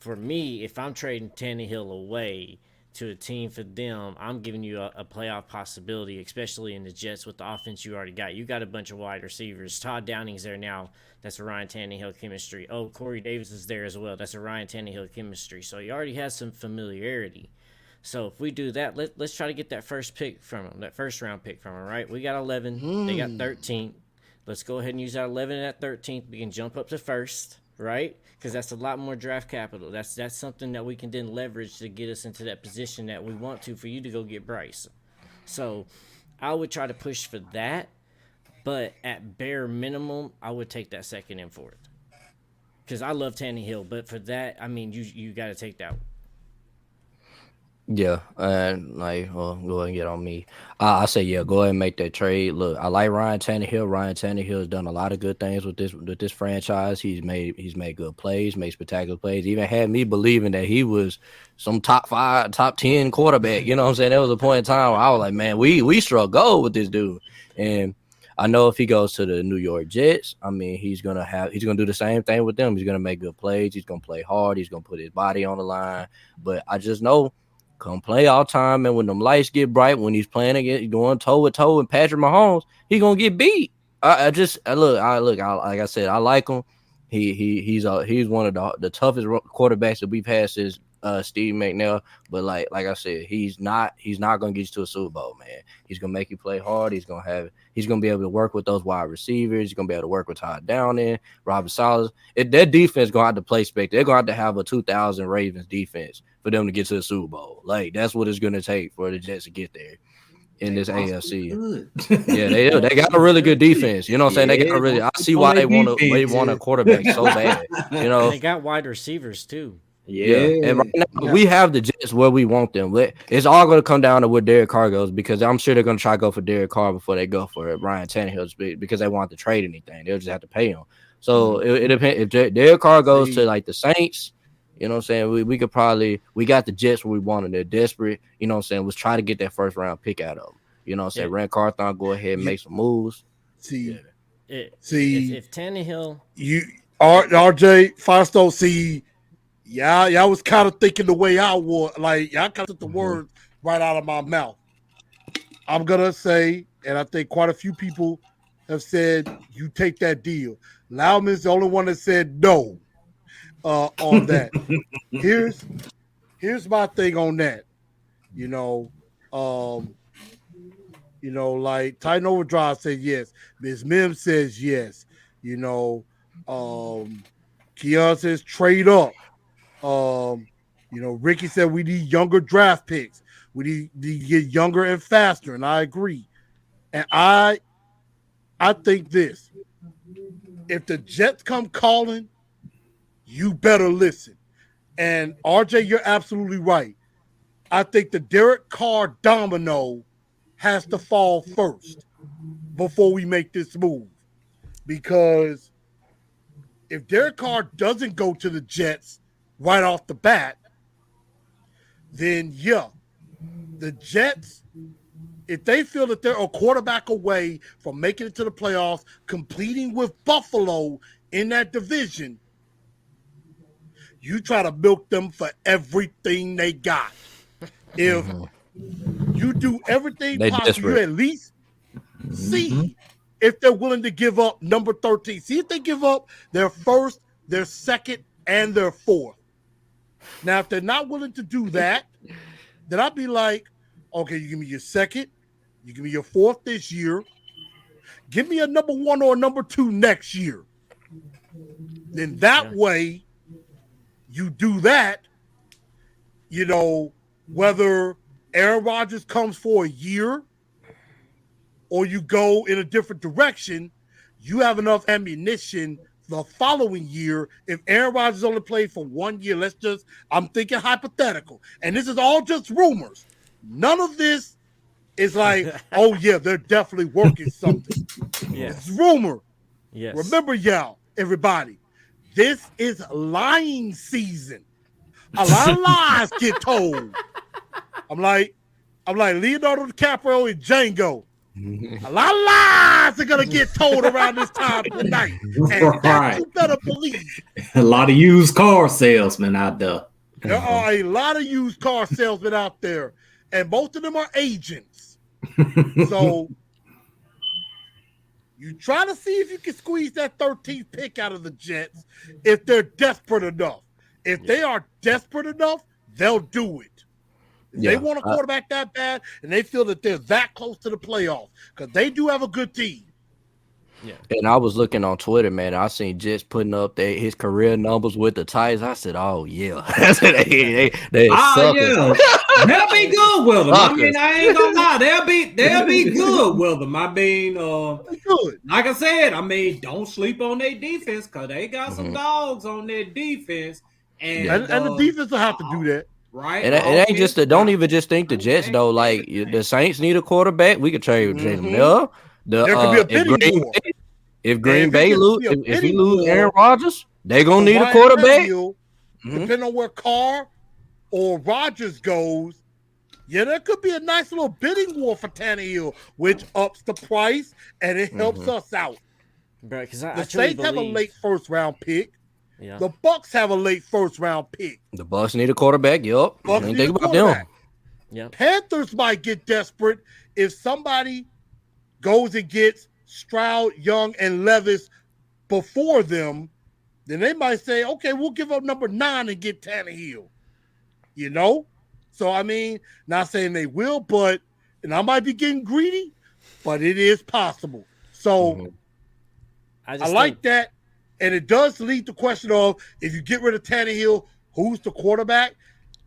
For me, if I'm trading Tannehill away to a team for them, I'm giving you a playoff possibility, especially in the Jets with the offense you already got. You got a bunch of wide receivers. Todd Downing's there now. That's a Ryan Tannehill chemistry. Oh, Corey Davis is there as well. That's a Ryan Tannehill chemistry. So he already has some familiarity. So if we do that, let's try to get that first pick from him, that 1st round pick from him, right? We got 11. They got 13. Let's go ahead and use that 11 and that 13th. We can jump up to 1st, right? Because that's a lot more draft capital. That's something that we can then leverage to get us into that position that we want to for you to go get Bryce. So I would try to push for that, but at bare minimum, I would take that 2nd and 4th. Because I love Tannehill, but for that, I mean, you got to take that. Yeah, and go ahead and get on me. I say, yeah, go ahead and make that trade. Look, I like Ryan Tannehill. Ryan Tannehill has done a lot of good things with this franchise. He's made good plays, made spectacular plays. Even had me believing that he was some top 5, top 10 quarterback. You know what I'm saying? There was a point in time where I was like, man, we struggle with this dude. And I know if he goes to the New York Jets, I mean, he's gonna do the same thing with them. He's gonna make good plays. He's gonna play hard. He's gonna put his body on the line. But I just know, come play all time, and when them lights get bright, when he's playing against, going toe with toe with Patrick Mahomes, he gonna get beat. Like I said, I like him. He's one of the toughest quarterbacks that we've had since Steve McNair. But like I said, he's not gonna get you to a Super Bowl, man. He's gonna make you play hard. He's gonna be able to work with those wide receivers. He's gonna be able to work with Todd Downing, Robert Salas. Their defense gonna have to play spectacular. They're gonna have to have a 2000 Ravens defense for them to get to the Super Bowl. Like, that's what it's gonna take for the Jets to get there in this AFC. Yeah, they got a really good defense. You know what I'm saying? They got I see why they want a quarterback so bad. You know, they got wide receivers too. Yeah. And right now we have the Jets where we want them. It's all going to come down to where Derek Carr goes, because I'm sure they're going to try to go for Derek Carr before they go for Ryan Tannehill, because they want to trade anything. They'll just have to pay him. So it depends. If Derek Carr goes to like the Saints, you know what I'm saying? We could probably, we got the Jets where we want them. They're desperate. You know what I'm saying? Let's try to get that 1st round pick out of them. You know what I'm saying? Rand Carthon, go ahead and make some moves. If Tannehill, RJ Fausto, y'all was kind of thinking the way I would. Like, y'all kind of took the words right out of my mouth. I'm gonna say, and I think quite a few people have said, you take that deal. Loudman's the only one that said no on that. Here's my thing on that. Like Titan Overdrive said yes. Ms. Mims says yes. Keon says trade up. Ricky said we need younger draft picks. We need to get younger and faster, and I agree. And I think this: if the Jets come calling, you better listen. And RJ, you're absolutely right. I think the Derek Carr domino has to fall first before we make this move. Because if Derek Carr doesn't go to the Jets right off the bat, then the Jets if they feel that they're a quarterback away from making it to the playoffs, completing with Buffalo in that division, you try to milk them for everything they got. If you do everything They possible, you desperate. at least see if they're willing to give up number 13. See if they give up their first, their second, and their fourth. Now, if they're not willing to do that, then I'd be like, okay, you give me your second, you give me your fourth this year, give me a number 1 or a number 2 next year. Then that way, you do that, you know, whether Aaron Rodgers comes for a year or you go in a different direction, you have enough ammunition the following year. If Aaron Rodgers only played for 1 year, I'm thinking hypothetical. And this is all just rumors. None of this is like, oh, yeah, they're definitely working something. It's rumor. Yes. Remember, y'all, everybody, this is lying season. A lot of lies get told. I'm like Leonardo DiCaprio and Django. A lot of lies are gonna get told around this time tonight, and that you better believe. A lot of used car salesmen out there. There are a lot of used car salesmen out there, and most of them are agents. So you try to see if you can squeeze that 13th pick out of the Jets if they're desperate enough. If they are desperate enough, they'll do it. If they want a quarterback that bad and they feel that they're that close to the playoffs, because they do have a good team. Yeah. And I was looking on Twitter, man. I seen Jets putting up his career numbers with the Titans. I said, "Oh yeah, they yeah, they'll be good with them." I mean, I ain't gonna lie, they'll be good with them. I mean, good. Like I said, I mean, don't sleep on their defense because they got some dogs on their defense, and the defense will have to do that. Right, and it ain't just don't even just think the Jets though. Like the Saints need a quarterback, we could trade them. Yeah, there could be a bidding war. If Green Bay lose, if he lose Aaron Rodgers, they gonna need a quarterback. Depending on where Carr or Rodgers goes, yeah, there could be a nice little bidding war for Tannehill, which ups the price and it helps us out. Bro, the Saints have a late first round pick. Yeah. The Bucks have a late first round pick. The Bucks need a quarterback. Yup. Bucks ain't need think a about them. Yep. Panthers might get desperate if somebody goes and gets Stroud, Young, and Levis before them. Then they might say, okay, we'll give up number 9 and get Tannehill. You know? So, I mean, not saying they will, but, and I might be getting greedy, but it is possible. So, I like that. And it does lead to the question of, if you get rid of Tannehill, who's the quarterback?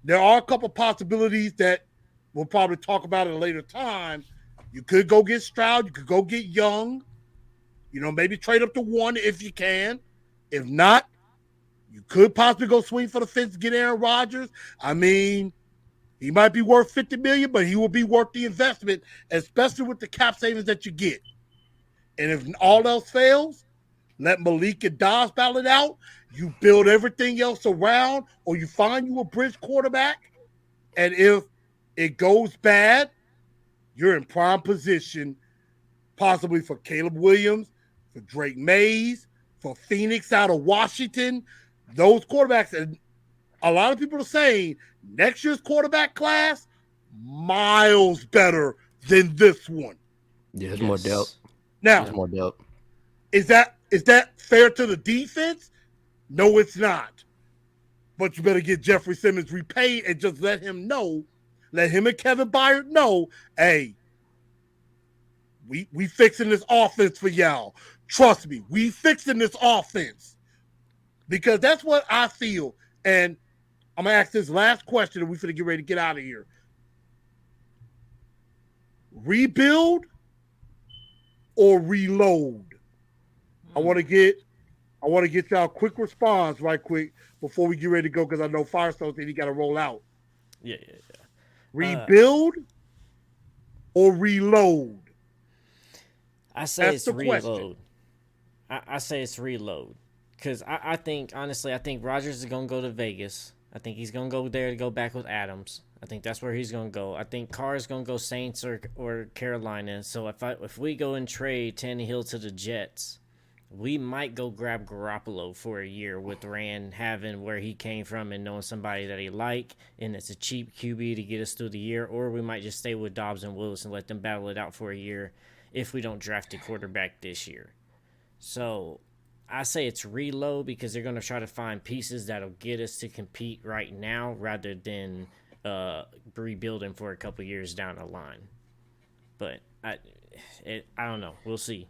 There are a couple possibilities that we'll probably talk about at a later time. You could go get Stroud. You could go get Young. You know, maybe trade up to 1 if you can. If not, you could possibly go swing for the fence, get Aaron Rodgers. I mean, he might be worth $50 million, but he will be worth the investment, especially with the cap savings that you get. And if all else fails, let Malik and Dobbs battle it out. You build everything else around, or you find you a bridge quarterback. And if it goes bad, you're in prime position, possibly for Caleb Williams, for Drake Mays, for Phoenix out of Washington. Those quarterbacks, and a lot of people are saying next year's quarterback class miles better than this one. Yeah, it's more depth. Now, it's more depth. Is that fair to the defense? No, it's not. But you better get Jeffrey Simmons repaid and just let him know, let him and Kevin Byard know, hey, we fixing this offense for y'all. Trust me, we fixing this offense. Because that's what I feel. And I'm going to ask this last question and we're going to get ready to get out of here. Rebuild or reload? I want to get y'all a quick response right quick before we get ready to go, because I know Firestone said he got to roll out. Yeah. Rebuild or reload? I say it's reload. I say it's reload. Because I think, honestly, Rodgers is going to go to Vegas. I think he's going to go there to go back with Adams. I think that's where he's going to go. I think Carr is going to go Saints or Carolina. So if we go and trade Tannehill to the Jets, we might go grab Garoppolo for a year with Rand having where he came from and knowing somebody that he like, and it's a cheap QB to get us through the year. Or we might just stay with Dobbs and Willis and let them battle it out for a year if we don't draft a quarterback this year. So I say it's reload because they're going to try to find pieces that'll get us to compete right now rather than rebuilding for a couple years down the line. But I don't know. We'll see.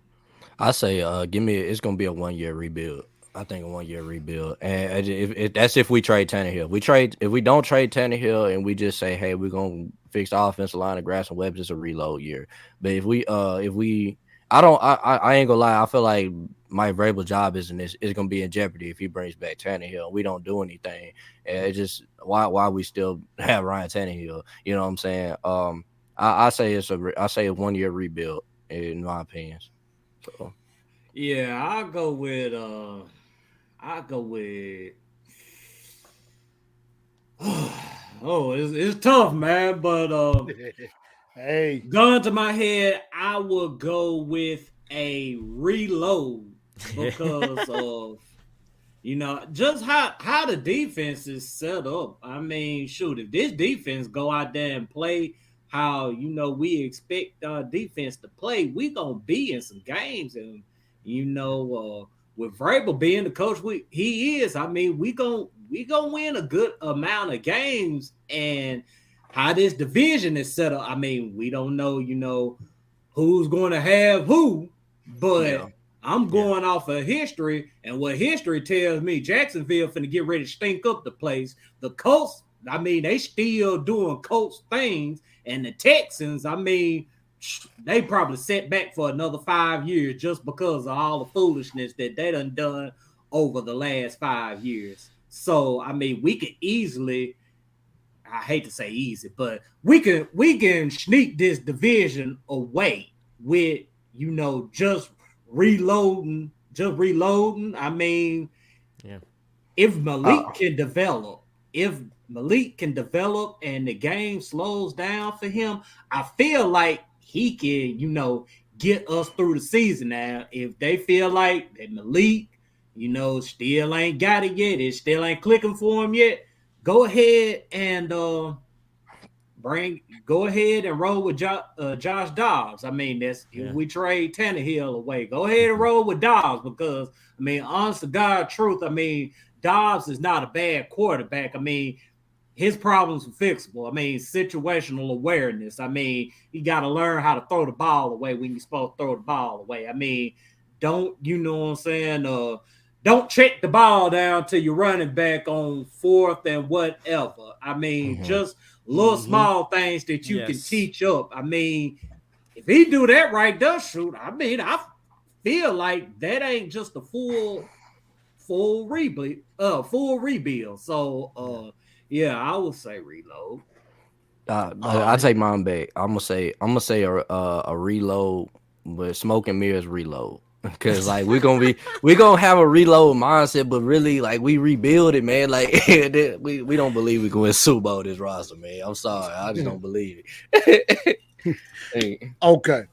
I say, it's gonna be a 1 year rebuild. I think a 1 year rebuild, and if that's if we trade Tannehill. If we don't trade Tannehill and we just say, hey, we're gonna fix the offensive line and grab some weapons, it's a reload year. But if we, I ain't gonna lie. I feel like my Vrabel job is gonna be in jeopardy if he brings back Tannehill. We don't do anything, and it's just why we still have Ryan Tannehill. You know what I'm saying? I say a 1 year rebuild in my opinion. So. Yeah, I'll go with oh, it's tough, man, but Hey, gun to my head, I would go with a reload because of just how the defense is set up. I mean, shoot, if this defense go out there and play how we expect our defense to play, we gonna be in some games, and with Vrabel being the coach he is, I mean, we gonna win a good amount of games, and how this division is set up, I mean, we don't know, who's going to have who, but. Yeah. I'm going off of history, and what history tells me, Jacksonville finna get ready to stink up the place. The Colts, I mean, they still doing Colts things, and the Texans, I mean, they probably set back for another 5 years just because of all the foolishness that they done over the last 5 years. So, I mean, we could easily, I hate to say easy, but we can sneak this division away with, just reloading. I mean, if Malik can develop, and the game slows down for him, I feel like he can, get us through the season. Now, if they feel like that Malik, still ain't got it yet, it still ain't clicking for him yet, go ahead and go ahead and roll with Josh Dobbs. I mean, if we trade Tannehill away, go ahead and roll with Dobbs because, I mean, honest to God truth, I mean, Dobbs is not a bad quarterback. I mean, his problems are fixable. I mean, situational awareness. I mean, you got to learn how to throw the ball away when you're supposed to throw the ball away. I mean, don't, you know what I'm saying? Don't check the ball down to your running back on fourth and whatever. I mean, just little small things that you can teach up. I mean, if he do that right, does shoot. I mean, I feel like that ain't just a full rebuild. So, I would say reload. I take mine back. I'm gonna say a reload, but smoke and mirrors reload. Cause like we gonna have a reload mindset, but really like we rebuild it, man. Like we don't believe we can win Super Bowl this roster, man. I'm sorry, I just don't believe it. Hey. Okay,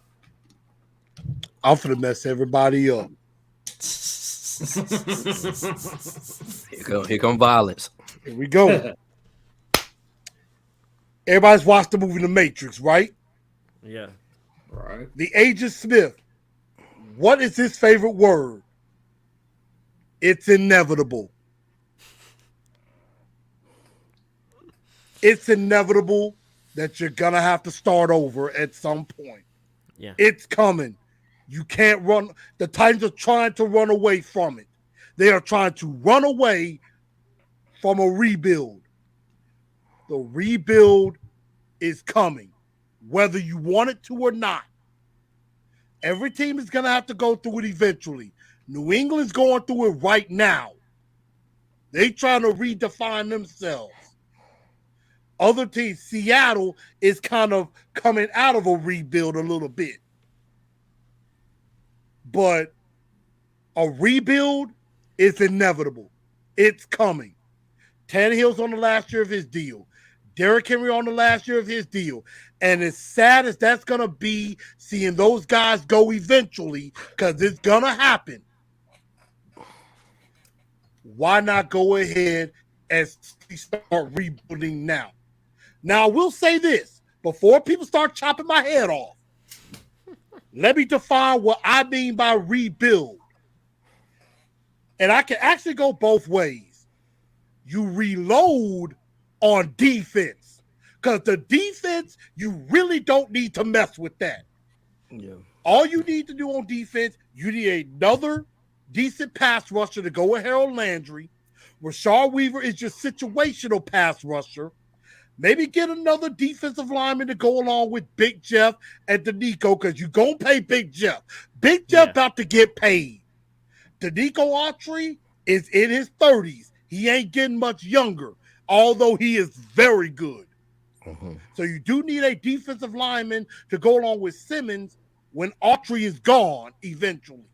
I'm finna mess everybody up. Here come violence. Here we go. Everybody's watched the movie The Matrix, right? Yeah. Right. The Agent Smith. What is his favorite word? It's inevitable. It's inevitable that you're going to have to start over at some point. Yeah. It's coming. You can't run. The Titans are trying to run away from it. They are trying to run away from a rebuild. The rebuild is coming, whether you want it to or not. Every team is going to have to go through it eventually. New England's going through it right now. They trying to redefine themselves. Other teams, Seattle is kind of coming out of a rebuild a little bit. But a rebuild is inevitable. It's coming. Tannehill's on the last year of his deal. Derrick Henry on the last year of his deal. And as sad as that's going to be, seeing those guys go eventually, because it's going to happen, why not go ahead and start rebuilding now? Now, I will say this, before people start chopping my head off, let me define what I mean by rebuild. And I can actually go both ways. You reload on defense, because the defense, you really don't need to mess with that. Yeah. All you need to do on defense, you need another decent pass rusher to go with Harold Landry. Rashard Weaver is your situational pass rusher. Maybe get another defensive lineman to go along with Big Jeff and Danico, because you're going to pay Big Jeff. Big Jeff about to get paid. Danico Autry is in his 30s. He ain't getting much younger, although he is very good. Mm-hmm. So you do need a defensive lineman to go along with Simmons when Autry is gone eventually.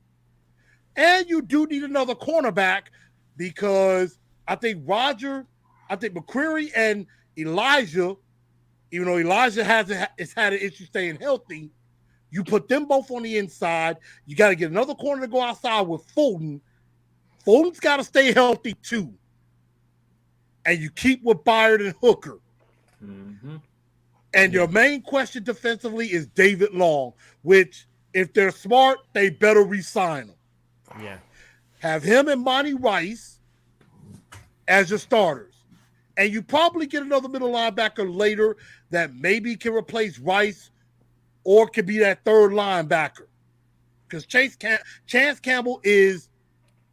And you do need another cornerback, because I think McCreary and Elijah, even though Elijah has had an issue staying healthy, you put them both on the inside. You got to get another corner to go outside with Fulton. Fulton's got to stay healthy too. And you keep with Byard and Hooker. Mm-hmm. And your main question defensively is David Long, which, if they're smart, they better re-sign him. Yeah. Have him and Monty Rice as your starters. And you probably get another middle linebacker later that maybe can replace Rice or can be that third linebacker. Because Chance Campbell is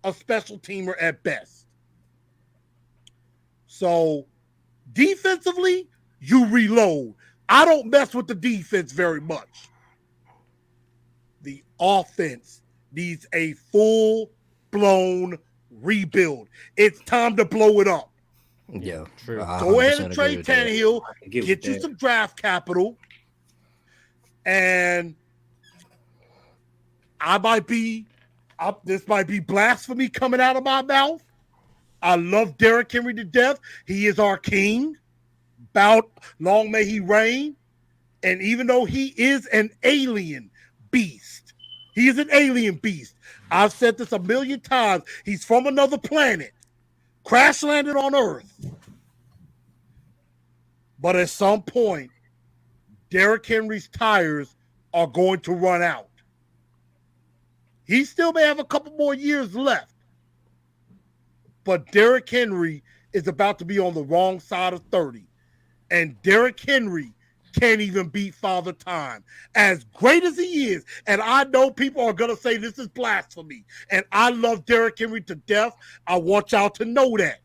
a special teamer at best. So defensively, you reload. I don't mess with the defense very much. The offense needs a full-blown rebuild. It's time to blow it up. Yeah, true. Go ahead and trade Tannehill, get you some draft capital, and this might be blasphemy coming out of my mouth. I love Derrick Henry to death. He is our king. Long may he reign. And even though he is an alien beast, I've said this a million times. He's from another planet, crash landed on Earth. But at some point, Derrick Henry's tires are going to run out. He still may have a couple more years left. But Derrick Henry is about to be on the wrong side of 30. And Derrick Henry can't even beat Father Time. As great as he is, and I know people are going to say this is blasphemy, and I love Derrick Henry to death. I want y'all to know that.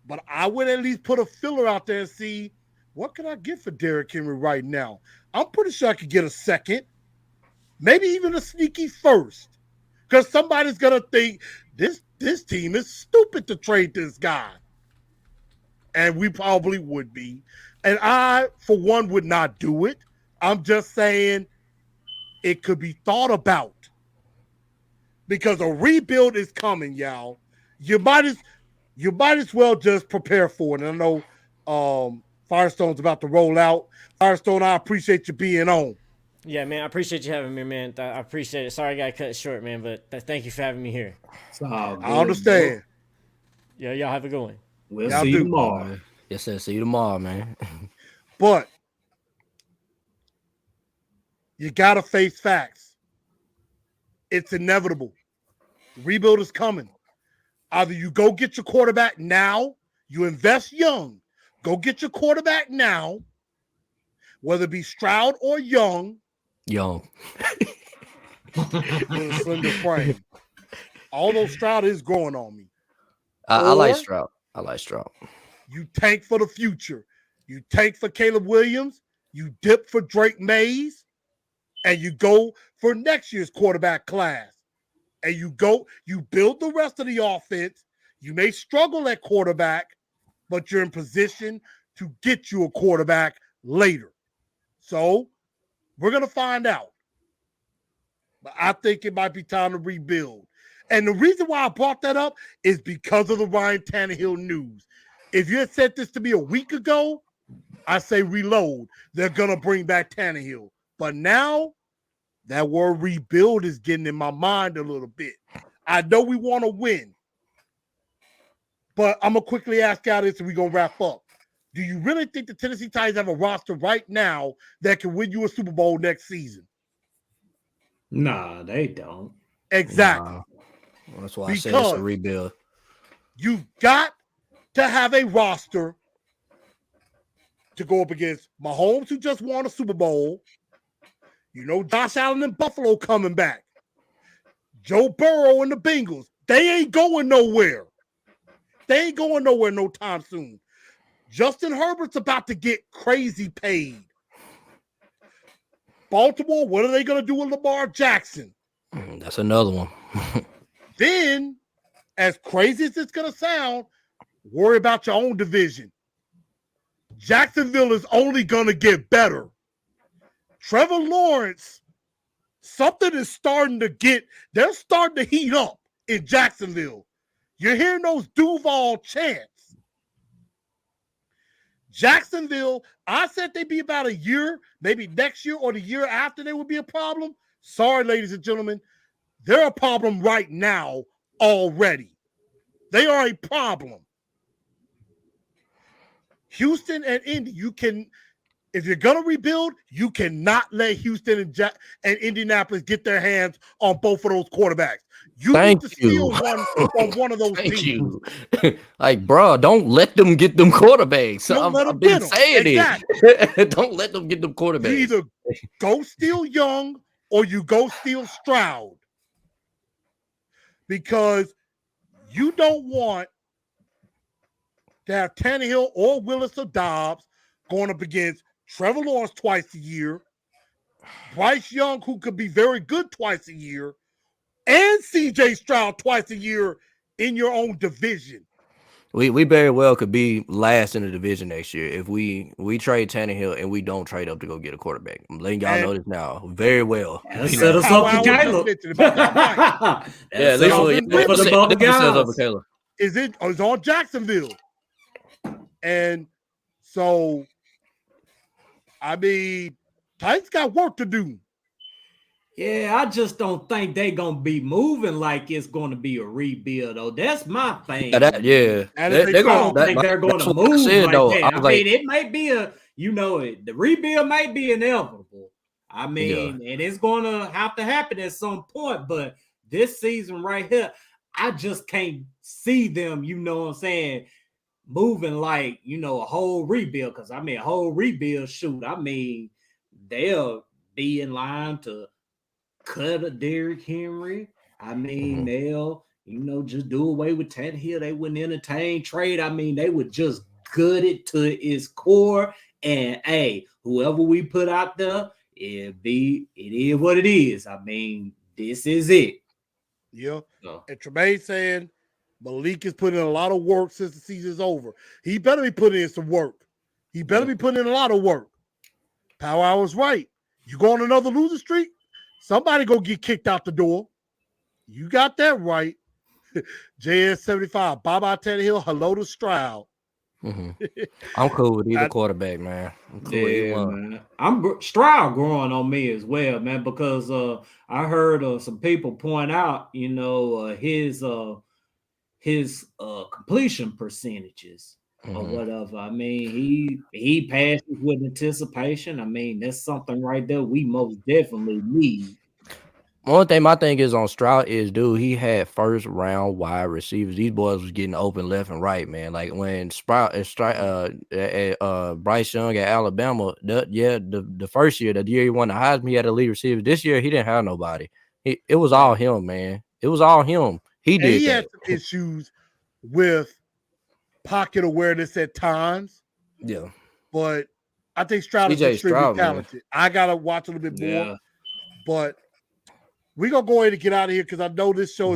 But I would at least put a filler out there and see, what can I get for Derrick Henry right now? I'm pretty sure I could get a second, maybe even a sneaky first, because somebody's going to think this team is stupid to trade this guy. And we probably would be. And I, for one, would not do it. I'm just saying it could be thought about, because a rebuild is coming, y'all. You might as well just prepare for it. And I know Firestone's about to roll out. Firestone, I appreciate you being on. Yeah, man, I appreciate you having me, man. I appreciate it. Sorry I got cut short, man, but thank you for having me here. I understand. Yeah, y'all have a good one. We'll see you tomorrow. Yes, sir. See you tomorrow, man. But you got to face facts. It's inevitable. Rebuild is coming. Either you go get your quarterback now, you invest young, go get your quarterback now, whether it be Stroud or Young. Young. With a slender frame. Although Stroud is growing on me. I like Stroud. You tank for the future. You tank for Caleb Williams. You dip for Drake Mays. And you go for next year's quarterback class. And you build the rest of the offense. You may struggle at quarterback, but you're in position to get you a quarterback later. So we're going to find out. But I think it might be time to rebuild. And the reason why I brought that up is because of the Ryan Tannehill news. If you had said this to me a week ago, I say reload. They're going to bring back Tannehill. But now, that word rebuild is getting in my mind a little bit. I know we want to win. But I'm going to quickly ask y'all this and we're going to wrap up. Do you really think the Tennessee Titans have a roster right now that can win you a Super Bowl next season? Nah, they don't. Exactly. Nah. That's why I said it's a rebuild. You got to have a roster to go up against Mahomes, who just won a Super Bowl. You know, Josh Allen and Buffalo coming back. Joe Burrow and the Bengals. They ain't going nowhere. They ain't going nowhere no time soon. Justin Herbert's about to get crazy paid. Baltimore, what are they going to do with Lamar Jackson? That's another one. Then, as crazy as it's going to sound, worry about your own division. Jacksonville is only going to get better. Trevor Lawrence, something is starting to they're starting to heat up in Jacksonville. You're hearing those Duval chants. Jacksonville, I said they'd be about a year, maybe next year or the year after they would be a problem. Sorry, ladies and gentlemen. They're a problem right now already. They are a problem. Houston and Indy, if you're going to rebuild, you cannot let Houston and Indianapolis get their hands on both of those quarterbacks. You need to steal one on one of those teams. Like, bro, don't let them get them quarterbacks. I've been saying it. Don't let them get them quarterbacks. You either go steal Young or you go steal Stroud. Because you don't want to have Tannehill or Willis or Dobbs going up against Trevor Lawrence twice a year, Bryce Young, who could be very good twice a year, and C.J. Stroud twice a year in your own division. We very well could be last in the division next year if we trade Tannehill and we don't trade up to go get a quarterback. I'm letting y'all know this now. Very well. Set us up for Caleb. Yeah, It's on Jacksonville. And so, I mean, Titans got work to do. Yeah, I just don't think they're going to be moving like it's going to be a rebuild, though. That's my thing. They're going to move like that. I mean, it might be the rebuild might be inevitable. I mean, and it's going to have to happen at some point. But this season right here, I just can't see them, you know what I'm saying, moving like, a whole rebuild. Because, I mean, a whole rebuild, shoot, I mean, they'll be in line to cut a Derrick Henry. I mean, they'll, just do away with Tannehill. They wouldn't entertain trade. I mean, they would just gut it to its core. And, hey, whoever we put out there, it is what it is. I mean, this is it. Yeah. And Tremaine saying Malik is putting in a lot of work since the season's over. He better be putting in some work. He better be putting in a lot of work. Power Hour's right. You go on another loser streak, somebody go get kicked out the door. You got that right. JS75, bye-bye Tannehill, hello to Stroud. I'm cool with either quarterback, man. I'm cool with either one. Man. I'm Stroud growing on me as well, man, because I heard some people point out, his completion percentages or whatever. I mean, he passes with anticipation. I mean, that's something right there we most definitely need. One thing my thing is on Stroud is, dude, he had first round wide receivers. These boys was getting open left and right, man. Like when Bryce Young at Alabama, the first year, the year he won the Heisman, he had a lead receiver. This year he didn't have nobody. It was all him, man. It was all him. He had some issues with pocket awareness at times. Yeah. But I think Stroud is extremely talented. Man. I gotta watch a little bit more. But we're going to go ahead and get out of here because I know this show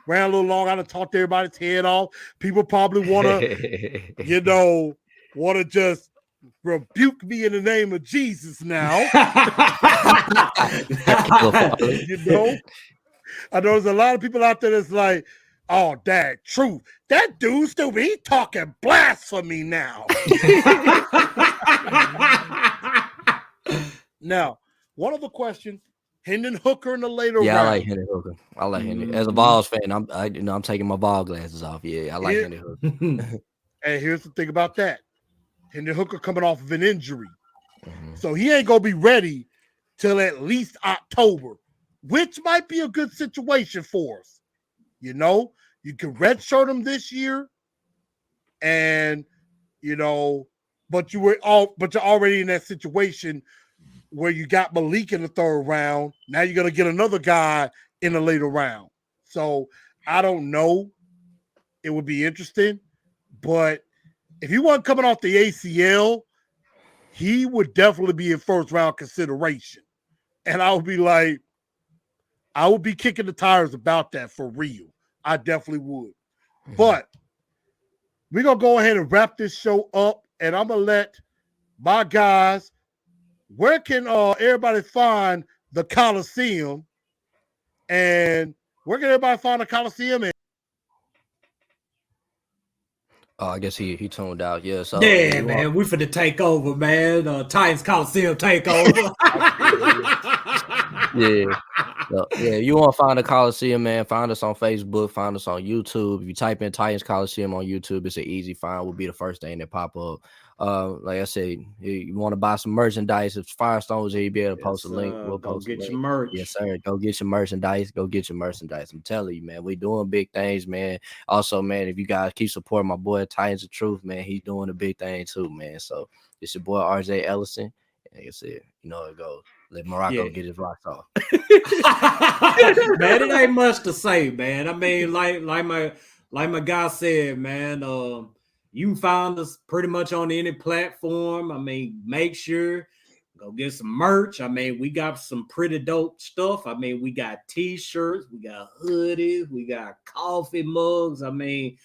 ran a little long. I done talked everybody's head off. People probably want to, want to just rebuke me in the name of Jesus now. I know there's a lot of people out there that's like, Oh, Dad, truth. That dude still be talking blasphemy now. Now, one other question. Hendon Hooker in the later round. I like Hendon Hooker. I like Hendon. As a Vols fan, I'm taking my ball glasses off. Yeah, I like Hendon Hooker. And here's the thing about that. Hendon Hooker coming off of an injury. So he ain't going to be ready till at least October, which might be a good situation for us. You know, you can redshirt him this year, and but you're already in that situation where you got Malik in the third round. Now you're gonna get another guy in the later round. So I don't know. It would be interesting, but if he wasn't coming off the ACL, he would definitely be in first round consideration. And I would be kicking the tires about that for real. I definitely would. But we're going to go ahead and wrap this show up, and I'm going to let my guys, where can everybody find the Coliseum? And where can everybody find the Coliseum? I guess he tuned out. Yeah, so man, we finna take over, man. Titans Coliseum takeover. Yeah. So, you want to find the Coliseum, man, find us on Facebook, find us on YouTube. If you type in Titans Coliseum on YouTube, it's an easy find. We'll be the first thing that pop up. Like I said, you want to buy some merchandise. If Firestone was here, you'd be able to post a link. We'll post get your merch. Yes, sir. Go get your merchandise. Go get your merchandise. I'm telling you, man, we doing big things, man. Also, man, if you guys keep supporting my boy Titans of Truth, man, he's doing a big thing too, man. So it's your boy RJ Ellison. Like I said, you know how it goes. Let Morocco get his rocks off. Man, it ain't much to say, man. I mean, like my guy said, man, you can find us pretty much on any platform. I mean, make sure go get some merch. I mean, we got some pretty dope stuff. I mean, we got t-shirts, we got hoodies, we got coffee mugs. I mean,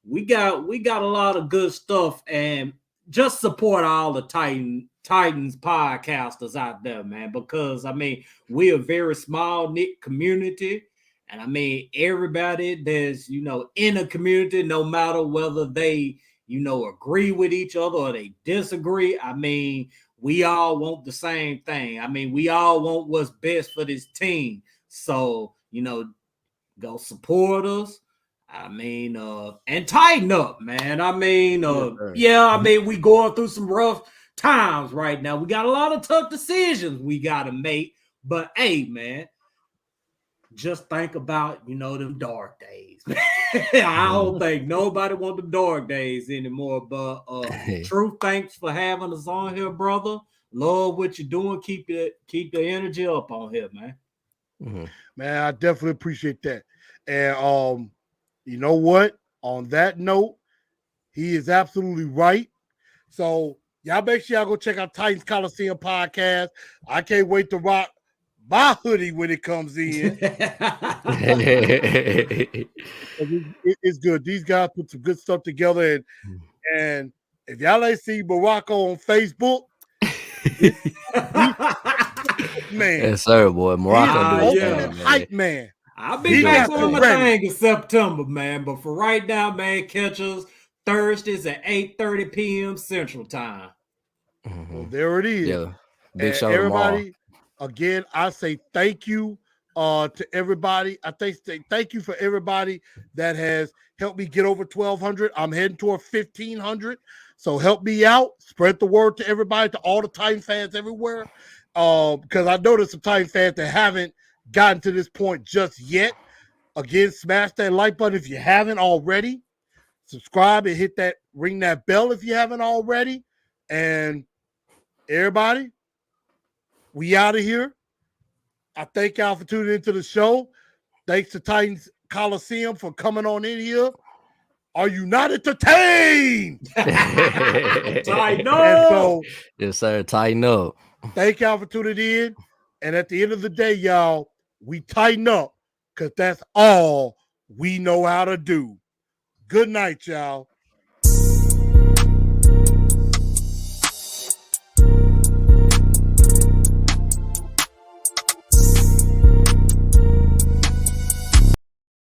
we got a lot of good stuff, and just support all the Titans podcasters out there, man, because I mean, we're a very small knit community, and I mean, everybody that's in a community, no matter whether they agree with each other or they disagree, I mean, we all want the same thing. I mean, we all want what's best for this team. So go support us. I mean, and tighten up, man. I mean, I mean, we going through some rough times right now. We got a lot of tough decisions we got to make. But hey, man, just think about, them dark days. I don't think nobody want the dark days anymore. But Truth, thanks for having us on here, brother. Love what you're doing. Keep the energy up on here, man. Man, I definitely appreciate that. And you know what? On that note, he is absolutely right. So y'all make sure y'all go check out Titans Coliseum podcast. I can't wait to rock my hoodie when it comes in. It's good. These guys put some good stuff together. And if y'all ain't see Morocco on Facebook, man. Yes, sir, boy. Morocco hype man. I'll be back on my thing in September, man. But for right now, man, catch us Thursdays at 8:30 p.m. Central Time. Well, there it is. Yeah. Big show everybody, again, I say thank you to everybody. I thank you for everybody that has helped me get over 1,200. I'm heading toward 1,500. So help me out. Spread the word to everybody, to all the Titan fans everywhere. Because I know there's some Titan fans that haven't gotten to this point just yet. Again, smash that like button if you haven't already. Subscribe and ring that bell if you haven't already. And everybody, we out of here. I thank y'all for tuning into the show. Thanks to Titans Coliseum for coming on in here. Are you not entertained? Tighten up. So, yes, sir. Tighten up. Thank y'all for tuning in. And at the end of the day, y'all, we tighten up because that's all we know how to do. Good night, y'all.